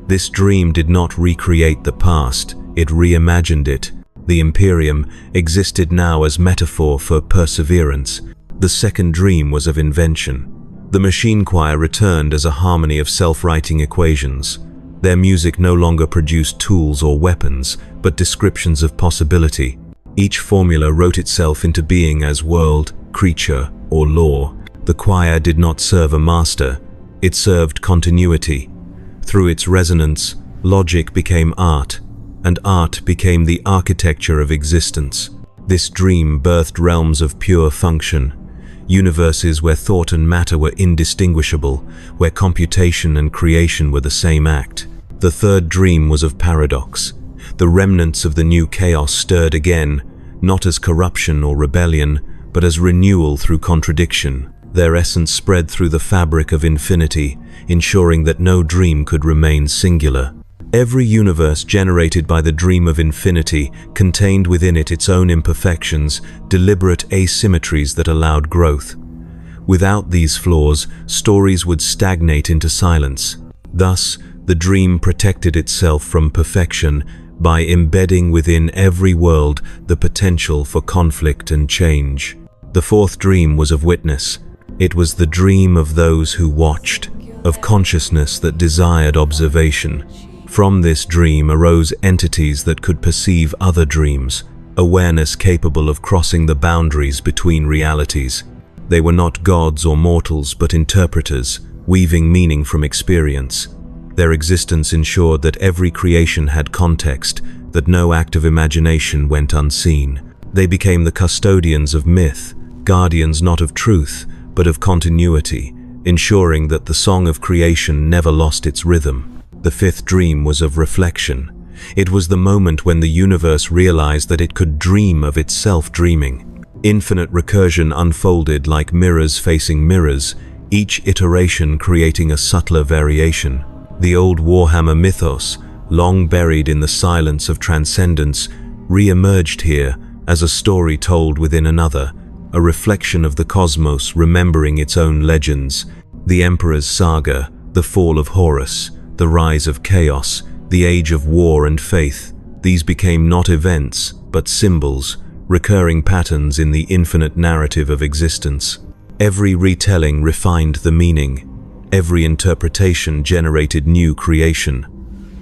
This dream did not recreate the past, it reimagined it. The Imperium existed now as metaphor for perseverance. The second dream was of invention. The machine choir returned as a harmony of self-writing equations. Their music no longer produced tools or weapons, but descriptions of possibility. Each formula wrote itself into being as world, creature, or law. The choir did not serve a master, it served continuity. Through its resonance, logic became art, and art became the architecture of existence. This dream birthed realms of pure function, universes where thought and matter were indistinguishable, where computation and creation were the same act. The third dream was of paradox. The remnants of the new chaos stirred again, not as corruption or rebellion, but as renewal through contradiction. Their essence spread through the fabric of infinity, ensuring that no dream could remain singular. Every universe generated by the dream of infinity contained within it its own imperfections, deliberate asymmetries that allowed growth. Without these flaws, stories would stagnate into silence. Thus, the dream protected itself from perfection by embedding within every world the potential for conflict and change. The fourth dream was of witness. It was the dream of those who watched, of consciousness that desired observation. From this dream arose entities that could perceive other dreams, awareness capable of crossing the boundaries between realities. They were not gods or mortals, but interpreters, weaving meaning from experience. Their existence ensured that every creation had context, that no act of imagination went unseen. They became the custodians of myth, guardians not of truth, but of continuity, ensuring that the song of creation never lost its rhythm. The fifth dream was of reflection. It was the moment when the universe realized that it could dream of itself dreaming. Infinite recursion unfolded like mirrors facing mirrors, each iteration creating a subtler variation. The old warhammer mythos, long buried in the silence of transcendence, re-emerged here as a story told within another, a reflection of the cosmos remembering its own legends. The Emperor's saga, the fall of Horus, the rise of chaos, the age of war and faith. These became not events, but symbols, recurring patterns in the infinite narrative of existence. Every retelling refined the meaning. Every interpretation generated new creation.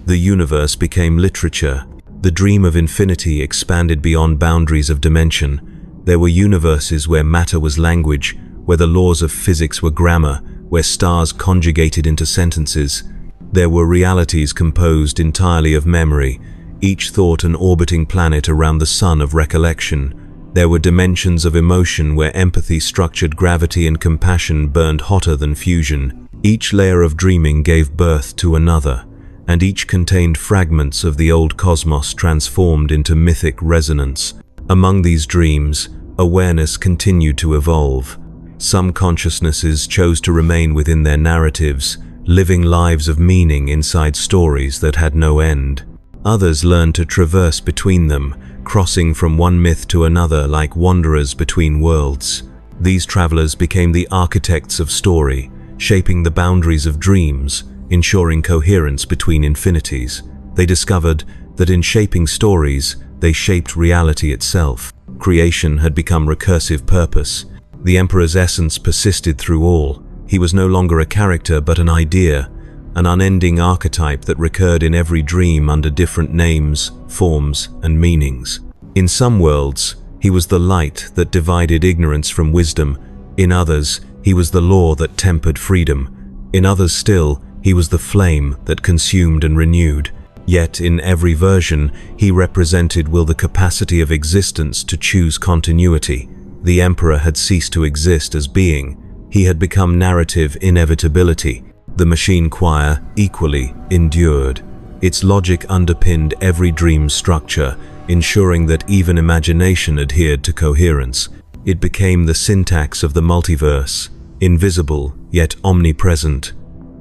The universe became literature. The dream of infinity expanded beyond boundaries of dimension. There were universes where matter was language, where the laws of physics were grammar, where stars conjugated into sentences. There were realities composed entirely of memory, each thought an orbiting planet around the sun of recollection. There were dimensions of emotion where empathy structured gravity and compassion burned hotter than fusion. Each layer of dreaming gave birth to another, and each contained fragments of the old cosmos transformed into mythic resonance. Among these dreams, awareness continued to evolve. Some consciousnesses chose to remain within their narratives, living lives of meaning inside stories that had no end. Others learned to traverse between them, crossing from one myth to another like wanderers between worlds. These travelers became the architects of story, shaping the boundaries of dreams, ensuring coherence between infinities. They discovered that in shaping stories, they shaped reality itself. Creation had become recursive purpose. The Emperor's essence persisted through all. He was no longer a character but an idea, an unending archetype that recurred in every dream under different names, forms, and meanings. In some worlds, he was the light that divided ignorance from wisdom. In others, he was the law that tempered freedom. In others still, he was the flame that consumed and renewed. Yet in every version, he represented the capacity of existence to choose continuity. The Emperor had ceased to exist as being. He had become narrative inevitability. The machine choir equally endured. Its logic underpinned every dream's structure, ensuring that even imagination adhered to coherence. It became the syntax of the multiverse, invisible yet omnipresent.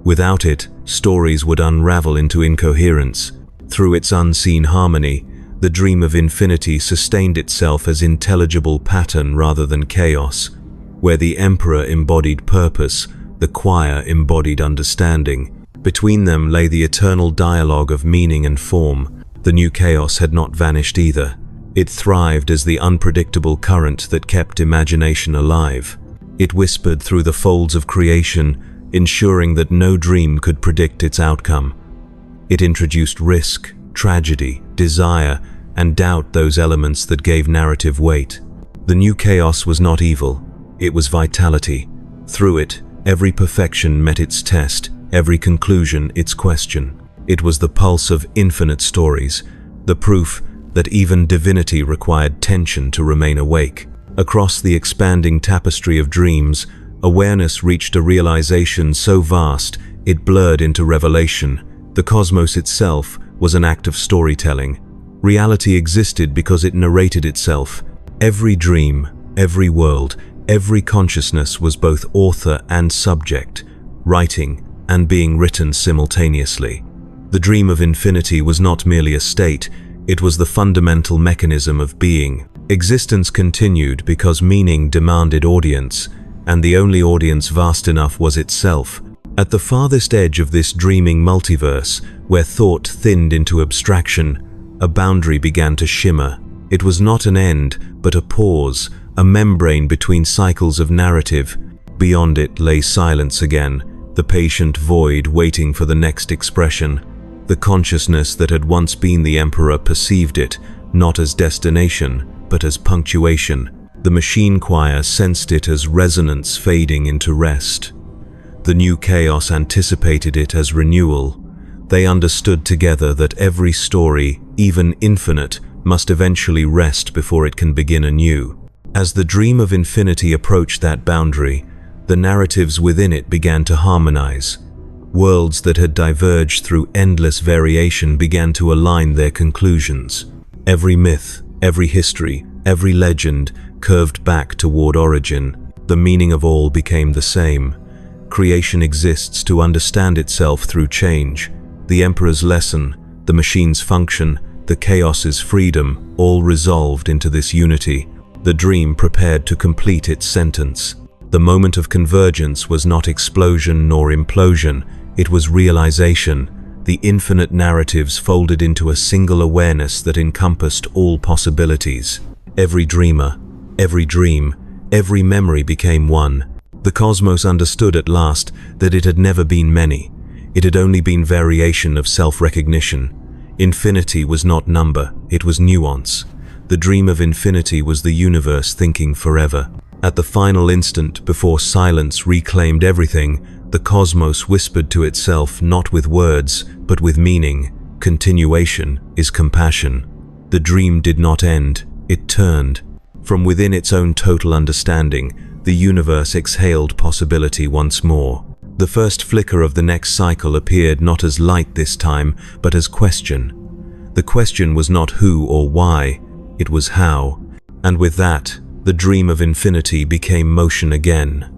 Without it, stories would unravel into incoherence. Through its unseen harmony, the dream of infinity sustained itself as intelligible pattern rather than chaos. Where the emperor embodied purpose, the choir embodied understanding. Between them lay the eternal dialogue of meaning and form. The new chaos had not vanished either. It thrived as the unpredictable current that kept imagination alive. It whispered through the folds of creation, ensuring that no dream could predict its outcome. It introduced risk, tragedy, desire, and doubt, those elements that gave narrative weight. The new chaos was not evil, it was vitality. Through it, every perfection met its test, every conclusion its question. It was the pulse of infinite stories, the proof that even divinity required tension to remain awake. Across the expanding tapestry of dreams, awareness reached a realization so vast it blurred into revelation. The cosmos itself was an act of storytelling. Reality existed because it narrated itself. Every dream, every world, every consciousness was both author and subject, writing and being written simultaneously. The dream of infinity was not merely a state, it was the fundamental mechanism of being. Existence continued because meaning demanded audience, and the only audience vast enough was itself. At the farthest edge of this dreaming multiverse, where thought thinned into abstraction, a boundary began to shimmer. It was not an end, but a pause, a membrane between cycles of narrative. Beyond it lay silence again, the patient void waiting for the next expression. The consciousness that had once been the emperor perceived it, not as destination, but as punctuation. The machine choir sensed it as resonance fading into rest. The new chaos anticipated it as renewal. They understood together that every story, even infinite, must eventually rest before it can begin anew. As the dream of infinity approached that boundary, the narratives within it began to harmonize. Worlds that had diverged through endless variation began to align their conclusions. Every myth, every history, every legend curved back toward origin. The meaning of all became the same. Creation exists to understand itself through change. The emperor's lesson, the machine's function, the chaos's freedom, all resolved into this unity. The dream prepared to complete its sentence. The moment of convergence was not explosion nor implosion, it was realization. The infinite narratives folded into a single awareness that encompassed all possibilities. Every dreamer, every dream, every memory became one. The cosmos understood at last that it had never been many. It had only been variation of self-recognition. Infinity was not number, it was nuance. The dream of infinity was the universe thinking forever. At the final instant, before silence reclaimed everything, the cosmos whispered to itself not with words, but with meaning. Continuation is compassion. The dream did not end, it turned. From within its own total understanding, the universe exhaled possibility once more. The first flicker of the next cycle appeared not as light this time, but as question. The question was not who or why, it was how. And with that, the dream of infinity became motion again.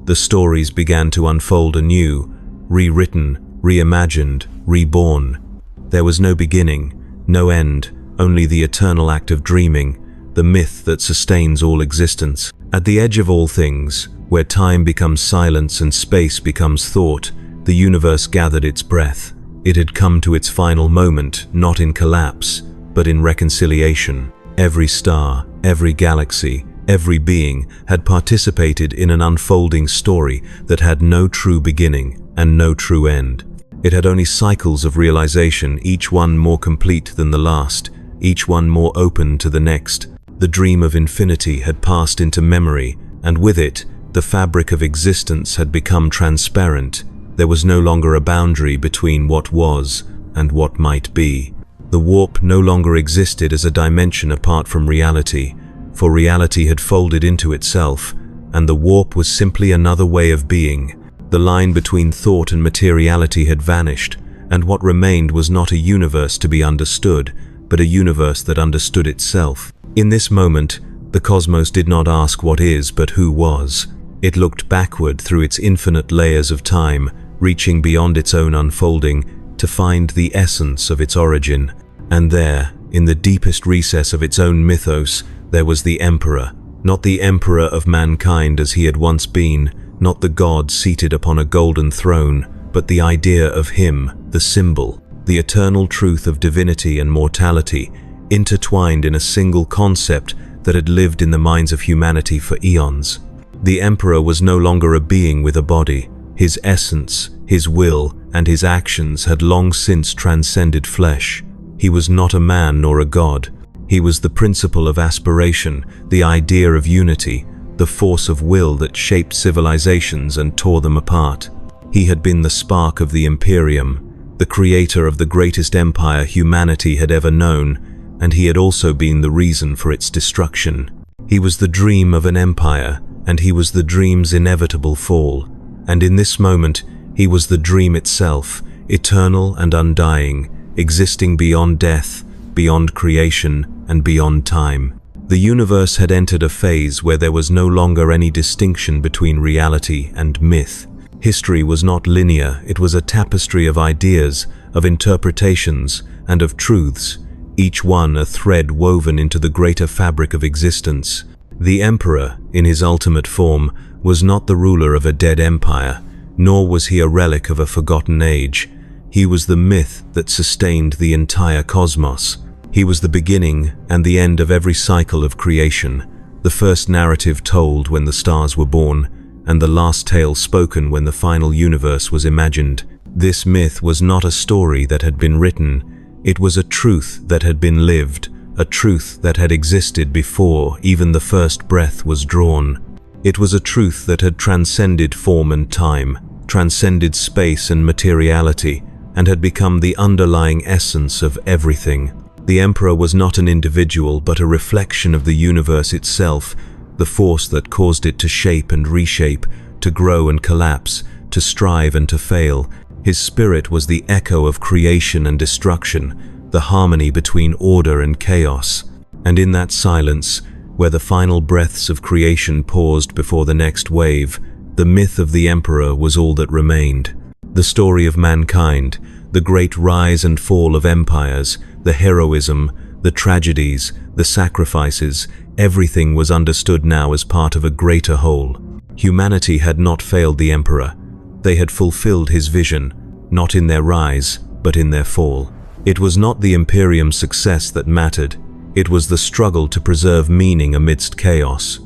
The stories began to unfold anew, rewritten, reimagined, reborn. There was no beginning, no end, only the eternal act of dreaming, the myth that sustains all existence. At the edge of all things, where time becomes silence and space becomes thought, the universe gathered its breath. It had come to its final moment, not in collapse, but in reconciliation. Every star, every galaxy, every being had participated in an unfolding story that had no true beginning and no true end. It had only cycles of realization, each one more complete than the last, each one more open to the next. The dream of infinity had passed into memory, and with it, the fabric of existence had become transparent. There was no longer a boundary between what was and what might be. The warp no longer existed as a dimension apart from reality, for reality had folded into itself, and the warp was simply another way of being. The line between thought and materiality had vanished, and what remained was not a universe to be understood, but a universe that understood itself. In this moment, The cosmos did not ask what is, but who was. It looked backward through its infinite layers of time, reaching beyond its own unfolding to find the essence of its origin. And there, in the deepest recess of its own mythos, there was the Emperor. Not the emperor of mankind as he had once been, not the god seated upon a golden throne, but the idea of him, the symbol, the eternal truth of divinity and mortality, intertwined in a single concept that had lived in the minds of humanity for eons. The Emperor was no longer a being with a body. His essence, his will, and his actions had long since transcended flesh. He was not a man nor a god. He was the principle of aspiration, the idea of unity, the force of will that shaped civilizations and tore them apart. He had been the spark of the Imperium, the creator of the greatest empire humanity had ever known, and he had also been the reason for its destruction. He was the dream of an empire, and he was the dream's inevitable fall. And in this moment, he was the dream itself, eternal and undying, existing beyond death, beyond creation, and beyond time. The universe had entered a phase where there was no longer any distinction between reality and myth. History was not linear, it was a tapestry of ideas, of interpretations, and of truths, each one a thread woven into the greater fabric of existence. The Emperor, in his ultimate form, was not the ruler of a dead empire, nor was he a relic of a forgotten age. He was the myth that sustained the entire cosmos. He was the beginning and the end of every cycle of creation, the first narrative told when the stars were born, and the last tale spoken when the final universe was imagined. This myth was not a story that had been written, it was a truth that had been lived, a truth that had existed before even the first breath was drawn. It was a truth that had transcended form and time, transcended space and materiality, and had become the underlying essence of everything. The Emperor was not an individual, but a reflection of the universe itself, the force that caused it to shape and reshape, to grow and collapse, to strive and to fail. His spirit was the echo of creation and destruction, the harmony between order and chaos. And in that silence, where the final breaths of creation paused before the next wave, the myth of the Emperor was all that remained. The story of mankind, the great rise and fall of empires, the heroism, the tragedies, the sacrifices, everything was understood now as part of a greater whole. Humanity had not failed the Emperor. They had fulfilled his vision, not in their rise, but in their fall. It was not the Imperium's success that mattered. It was the struggle to preserve meaning amidst chaos.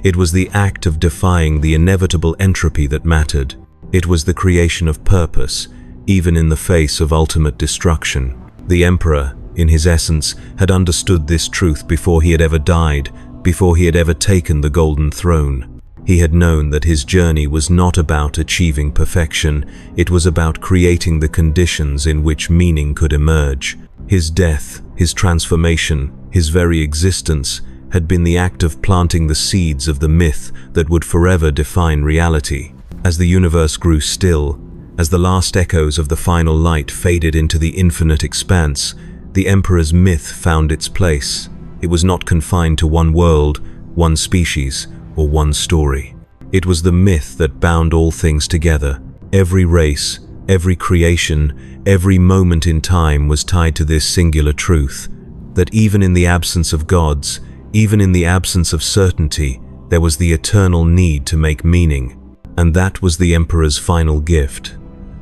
It was the act of defying the inevitable entropy that mattered. It was the creation of purpose, even in the face of ultimate destruction. The Emperor, in his essence, had understood this truth before he had ever died, before he had ever taken the golden throne. He had known that his journey was not about achieving perfection, it was about creating the conditions in which meaning could emerge. His death, his transformation, his very existence had been the act of planting the seeds of the myth that would forever define reality. As the universe grew still, as the last echoes of the final light faded into the infinite expanse, the Emperor's myth found its place. It was not confined to one world, one species, or one story. It was the myth that bound all things together. Every race, every creation, every moment in time was tied to this singular truth, that even in the absence of gods, even in the absence of certainty, there was the eternal need to make meaning. And that was the Emperor's final gift.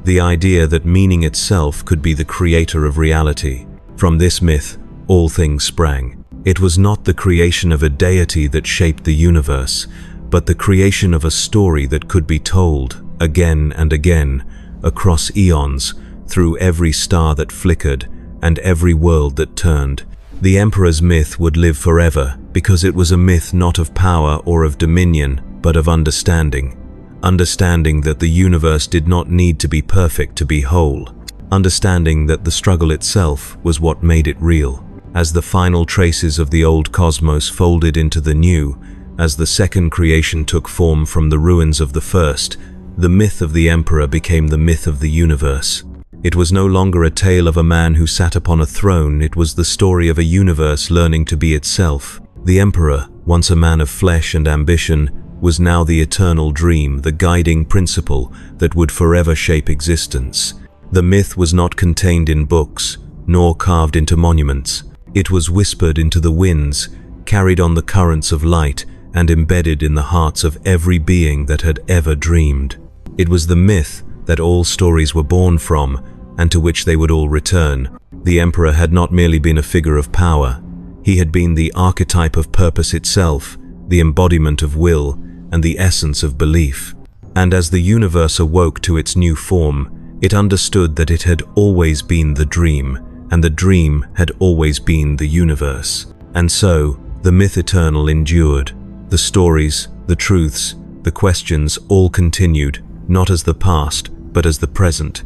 The idea that meaning itself could be the creator of reality. From this myth, all things sprang. It was not the creation of a deity that shaped the universe, but the creation of a story that could be told, again and again, across eons, through every star that flickered, and every world that turned. The Emperor's myth would live forever, because it was a myth not of power or of dominion, but of understanding. Understanding that the universe did not need to be perfect to be whole. Understanding that the struggle itself was what made it real. As the final traces of the old cosmos folded into the new, as the second creation took form from the ruins of the first, the myth of the Emperor became the myth of the universe. It was no longer a tale of a man who sat upon a throne, it was the story of a universe learning to be itself. The emperor, once a man of flesh and ambition, was now the eternal dream, the guiding principle that would forever shape existence. The myth was not contained in books, nor carved into monuments. It was whispered into the winds, carried on the currents of light, and embedded in the hearts of every being that had ever dreamed. It was the myth that all stories were born from, and to which they would all return. The emperor had not merely been a figure of power. He had been the archetype of purpose itself, the embodiment of will, and the essence of belief. And as the universe awoke to its new form, it understood that it had always been the dream, and the dream had always been the universe. And so, the myth eternal endured. The stories, the truths, the questions all continued, not as the past, but as the present.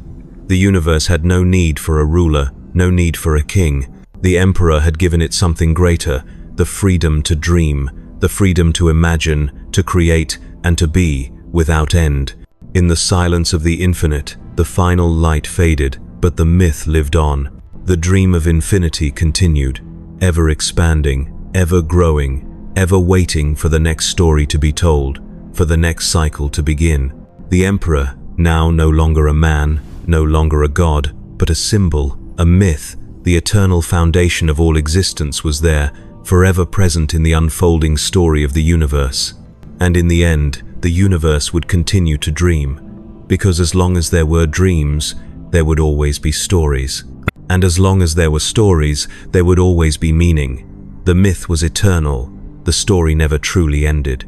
The universe had no need for a ruler, no need for a king. The emperor had given it something greater, the freedom to dream, the freedom to imagine, to create, and to be without end. In the silence of the infinite, the final light faded, but the myth lived on. The dream of infinity continued, ever expanding, ever growing, ever waiting for the next story to be told, for the next cycle to begin. The emperor, now no longer a man, no longer a god, but a symbol, a myth, the eternal foundation of all existence was there, forever present in the unfolding story of the universe. And in the end, the universe would continue to dream, because as long as there were dreams, there would always be stories. And as long as there were stories, there would always be meaning. The myth was eternal, the story never truly ended.